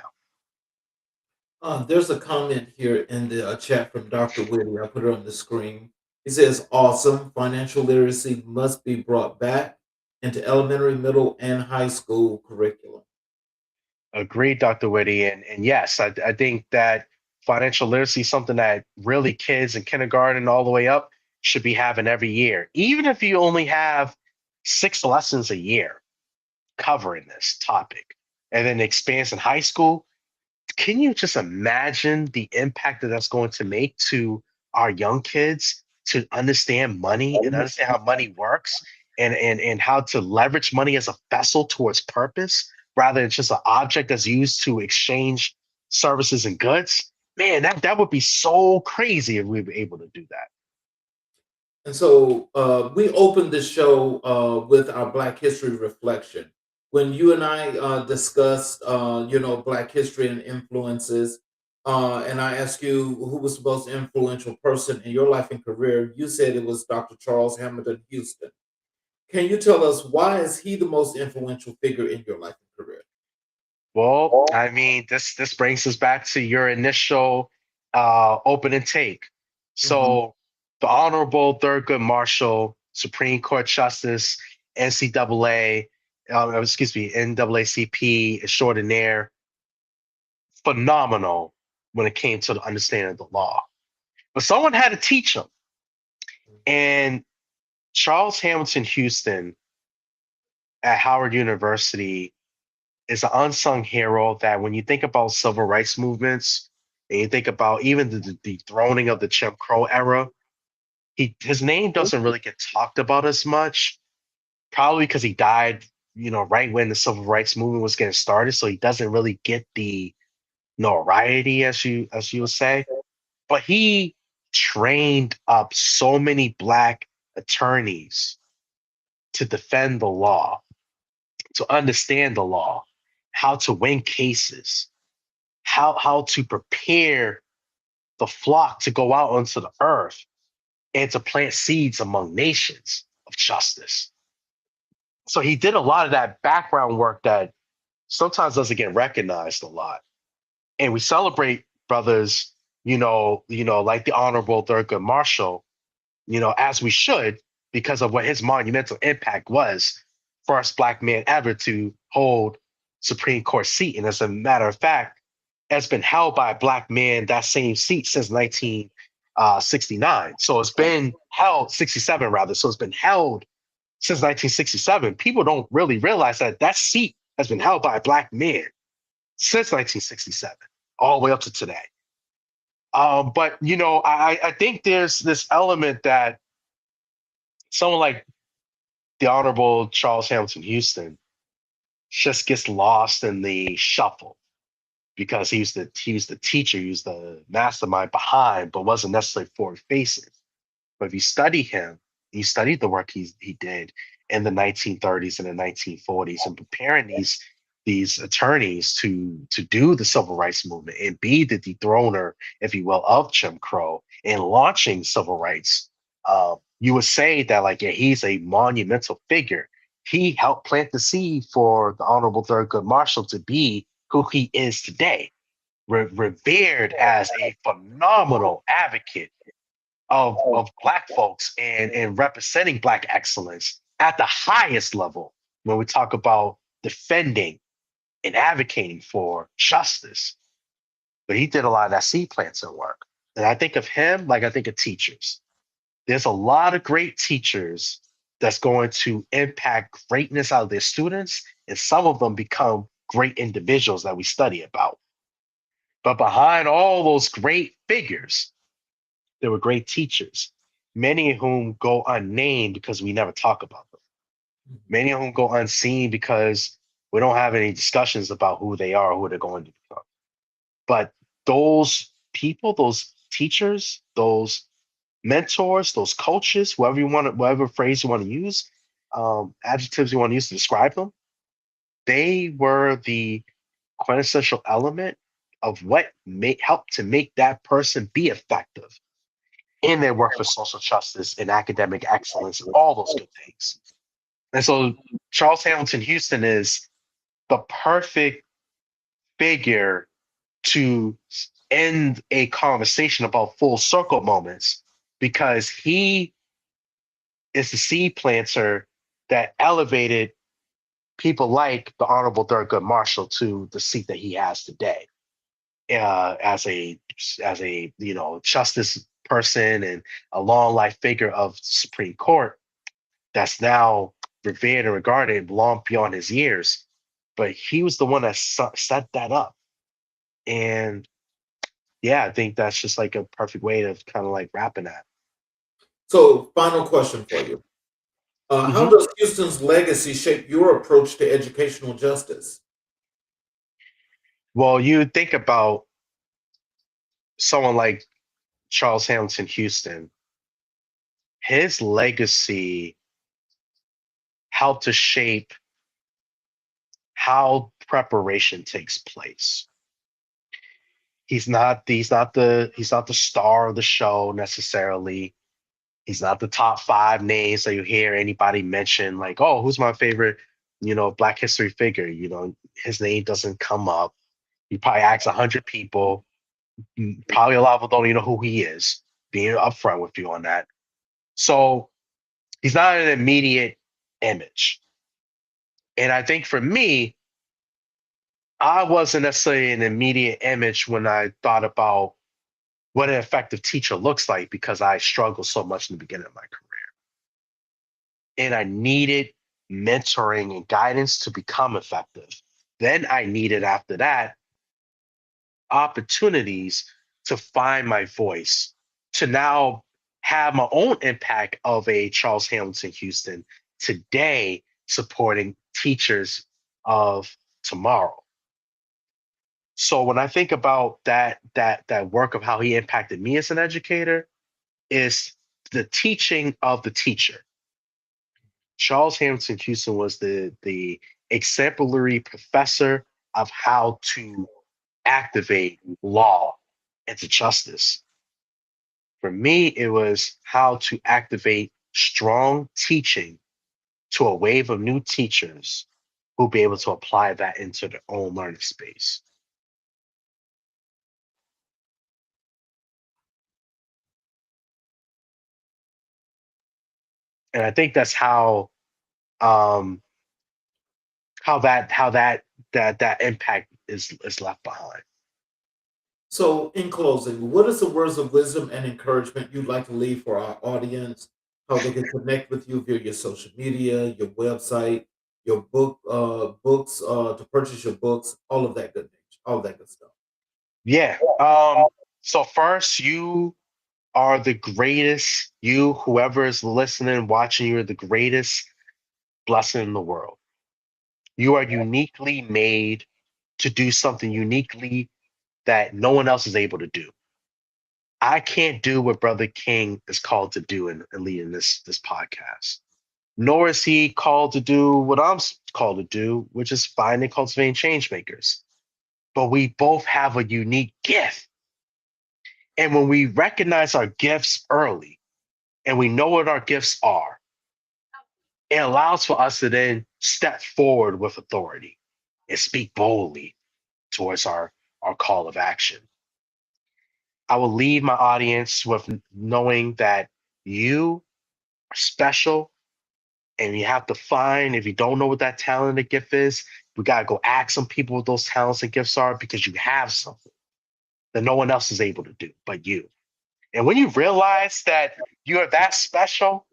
There's a comment here in the chat from Dr. Whitty. I put it on the screen. He says, awesome. Financial literacy must be brought back into elementary, middle, and high school curriculum. Agreed, Dr. Whitty. And yes, I think that financial literacy is something that really kids in kindergarten all the way up should be having every year. Even if you only have 6 lessons a year covering this topic, and then it expands in high school, can you just imagine the impact that that's going to make to our young kids to understand money and understand how money works and how to leverage money as a vessel towards purpose rather than just an object that's used to exchange services and goods? Man, that would be so crazy if we were able to do that. And so we opened the show with our Black History reflection. When you and I discussed, Black history and influences, and I asked you who was the most influential person in your life and career, you said it was Dr. Charles Hamilton Houston. Can you tell us why is he the most influential figure in your life and career? Well, I mean, this brings us back to your initial opening take. Mhm. So, the Honorable Thurgood Marshall, Supreme Court Justice, NCAA, excuse me, NAACP extraordinaire, phenomenal when it came to the understanding of the law. But someone had to teach him, and Charles Hamilton Houston at Howard University is an unsung hero that when you think about civil rights movements and you think about even the dethroning of the Jim Crow era, his name doesn't really get talked about as much, probably because he died, right when the civil rights movement was getting started. So he doesn't really get the notoriety as you would say. But he trained up so many black attorneys to defend the law, to understand the law, how to win cases, how to prepare the flock to go out onto the earth and to plant seeds among nations of justice. So he did a lot of that background work that sometimes doesn't get recognized a lot. And we celebrate brothers, like the Honorable Thurgood Marshall, as we should, because of what his monumental impact was, first black man ever to hold Supreme Court seat. And as a matter of fact, has been held by a black man that same seat since 1969. So it's been held 67 rather. So it's been held since 1967. People don't really realize that that seat has been held by a black man since 1967, all the way up to today. But I think there's this element that someone like the Honorable Charles Hamilton Houston just gets lost in the shuffle because he was the teacher, he was the mastermind behind, but wasn't necessarily forward facing. But if you study him, you study the work he did in the 1930s and the 1940s and preparing these attorneys to do the civil rights movement and be the dethroner, if you will, of Jim Crow and launching civil rights. You would say that like, yeah, he's a monumental figure. He helped plant the seed for the Honorable Thurgood Marshall to be who he is today, revered as a phenomenal advocate of black folks and representing black excellence at the highest level when we talk about defending and advocating for justice. But he did a lot of that seed planting work. And I think of him like I think of teachers. There's a lot of great teachers that's going to impact greatness out of their students, and some of them become great individuals that we study about. But behind all those great figures, there were great teachers, many of whom go unnamed because we never talk about them. Many of whom go unseen because we don't have any discussions about who they are or who they're going to become. But those people, those teachers, those mentors, those coaches, whatever phrase you want to use, adjectives you want to use to describe them, they were the quintessential element of what helped to make that person be effective in their work for social justice and academic excellence, all those good things. And so Charles Hamilton Houston is the perfect figure to end a conversation about full circle moments, because he is the seed planter that elevated people like the Honorable Thurgood Marshall to the seat that he has today, as a justice person and a long life figure of the Supreme Court that's now revered and regarded long beyond his years. But he was the one that set that up. And yeah, I think that's just like a perfect way to kind of like wrapping that. So, final question for you. How Hmm. does Houston's legacy shape your approach to educational justice? Well, you think about someone like Charles Hamilton Houston, his legacy helped to shape how preparation takes place. He's not the star of the show necessarily. He's not the top five names that you hear anybody mention, like, oh, who's my favorite, Black history figure? His name doesn't come up. You probably ask 100 people. Probably a lot of them don't even know who he is, being upfront with you on that. So he's not an immediate image. And I think for me, I wasn't necessarily an immediate image when I thought about what an effective teacher looks like, because I struggled so much in the beginning of my career. And I needed mentoring and guidance to become effective. Then I needed, after that, opportunities to find my voice, to now have my own impact of a Charles Hamilton Houston today, supporting teachers of tomorrow. So when I think about that work of how he impacted me as an educator, is the teaching of the teacher. Charles Hamilton Houston was the exemplary professor of how to activate law into justice. For me, it was how to activate strong teaching to a wave of new teachers who'll be able to apply that into their own learning space. And I think that's um, how that impact is left behind. So, in closing, what is the words of wisdom and encouragement you'd like to leave for our audience? How they can connect with you via your social media, your website, your books, to purchase your books, all of that good nature, all of that good stuff. Yeah. So first, you are the greatest. You, whoever is listening, watching, you're the greatest blessing in the world. You are uniquely made to do something uniquely that no one else is able to do. I can't do what Brother King is called to do in leading this podcast. Nor is he called to do what I'm called to do, which is find and cultivating change makers. But we both have a unique gift. And when we recognize our gifts early and we know what our gifts are, it allows for us to then step forward with authority and speak boldly towards our call of action. I will leave my audience with knowing that you are special, and you have to find, if you don't know what that talent and gift is, we got to go ask some people what those talents and gifts are, because you have something that no one else is able to do but you. And when you realize that you are that special,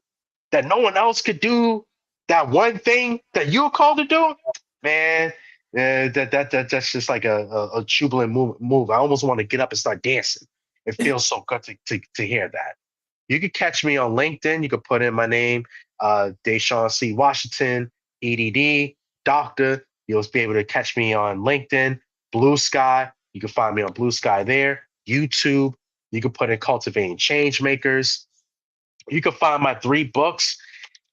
that no one else could do that one thing that you're called to do, man, that's just like a jubilant move. I almost want to get up and start dancing. It feels so good to hear that. You can catch me on LinkedIn. You can put in my name, Deshaun C. Washington, EDD, Doctor. You'll be able to catch me on LinkedIn, Blue Sky. You can find me on Blue Sky there, YouTube. You can put in Cultivating Change Makers. You can find my 3 books,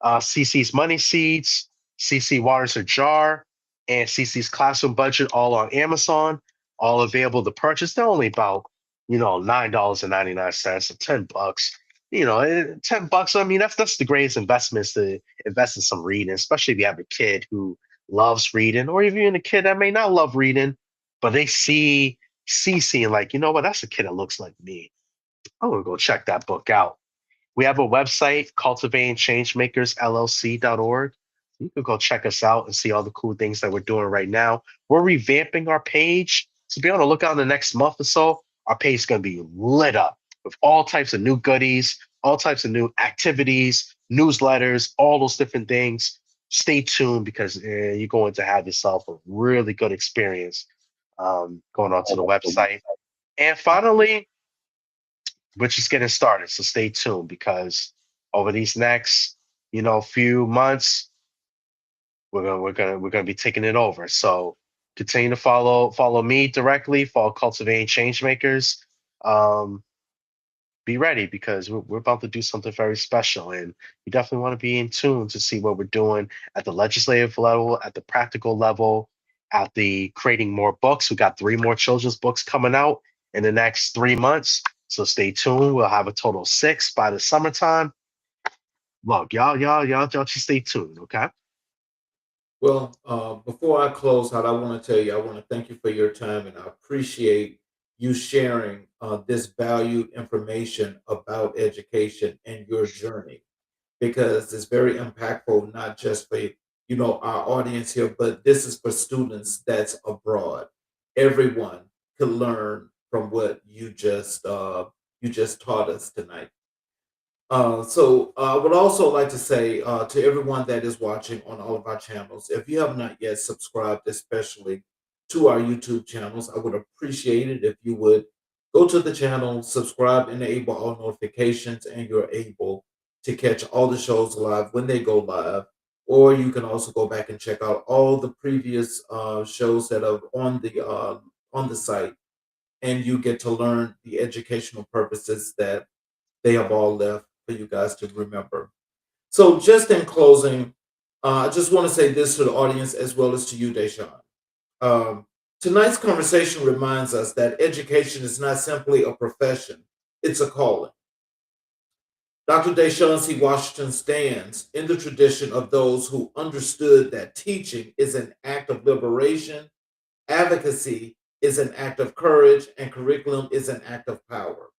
CC's Money Seeds, CC Waters a Jar, and CC's Classroom Budget, all on Amazon, all available to purchase. They're only about, $9.99, or $10. $10. I mean, that's the greatest investments to invest in some reading, especially if you have a kid who loves reading, or even a kid that may not love reading, but they see CC and like, you know what, that's a kid that looks like me. I'm gonna go check that book out. We have a website, cultivatingchangemakersllc.org. You can go check us out and see all the cool things that we're doing right now. We're revamping our page. So be on the lookout in the next month or so. Our page is going to be lit up with all types of new goodies, all types of new activities, newsletters, all those different things. Stay tuned because you're going to have yourself a really good experience going onto the website. And finally, we're just getting started, so stay tuned because over these next, few months, we're gonna be taking it over. So continue to follow me directly, follow Cultivating Changemakers. Um, be ready because we're about to do something very special, and you definitely want to be in tune to see what we're doing at the legislative level, at the practical level, at the creating more books. We got 3 more children's books coming out in the next 3 months. So stay tuned. We'll have a total of 6 by the summertime. Look, y'all just stay tuned, okay? Well, before I close out, I want to tell you, I want to thank you for your time, and I appreciate you sharing this valued information about education and your journey because it's very impactful, not just for our audience here, but this is for students that's abroad. Everyone can learn from what you just taught us tonight. I would also like to say to everyone that is watching on all of our channels, if you have not yet subscribed, especially to our YouTube channels, I would appreciate it if you would go to the channel, subscribe, enable all notifications, and you're able to catch all the shows live when they go live. Or you can also go back and check out all the previous shows that are on the site, and you get to learn the educational purposes that they have all left for you guys to remember. So, just in closing, I just want to say this to the audience as well as to you, Deshaun. Um, Tonight's conversation reminds us that education is not simply a profession, it's a calling. Dr. Deshaun C. Washington stands in the tradition of those who understood that teaching is an act of liberation, advocacy is an act of courage, and curriculum is an act of power.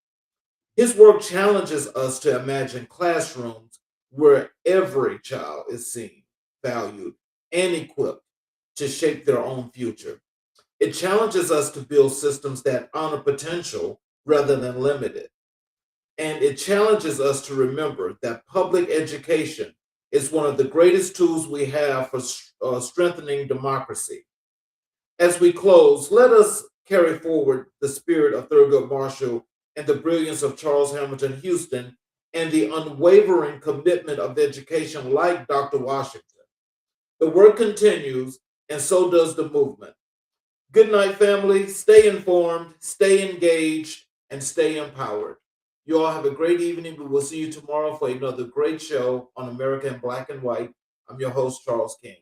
His work challenges us to imagine classrooms where every child is seen, valued, and equipped to shape their own future. It challenges us to build systems that honor potential rather than limit it. And it challenges us to remember that public education is one of the greatest tools we have for strengthening democracy. As we close, let us carry forward the spirit of Thurgood Marshall and the brilliance of Charles Hamilton Houston and the unwavering commitment of education like Dr. Washington. The work continues, and so does the movement. Good night, family. Stay informed, stay engaged, and stay empowered. You all have a great evening. We will see you tomorrow for another great show on America in Black and White. I'm your host, Charles King.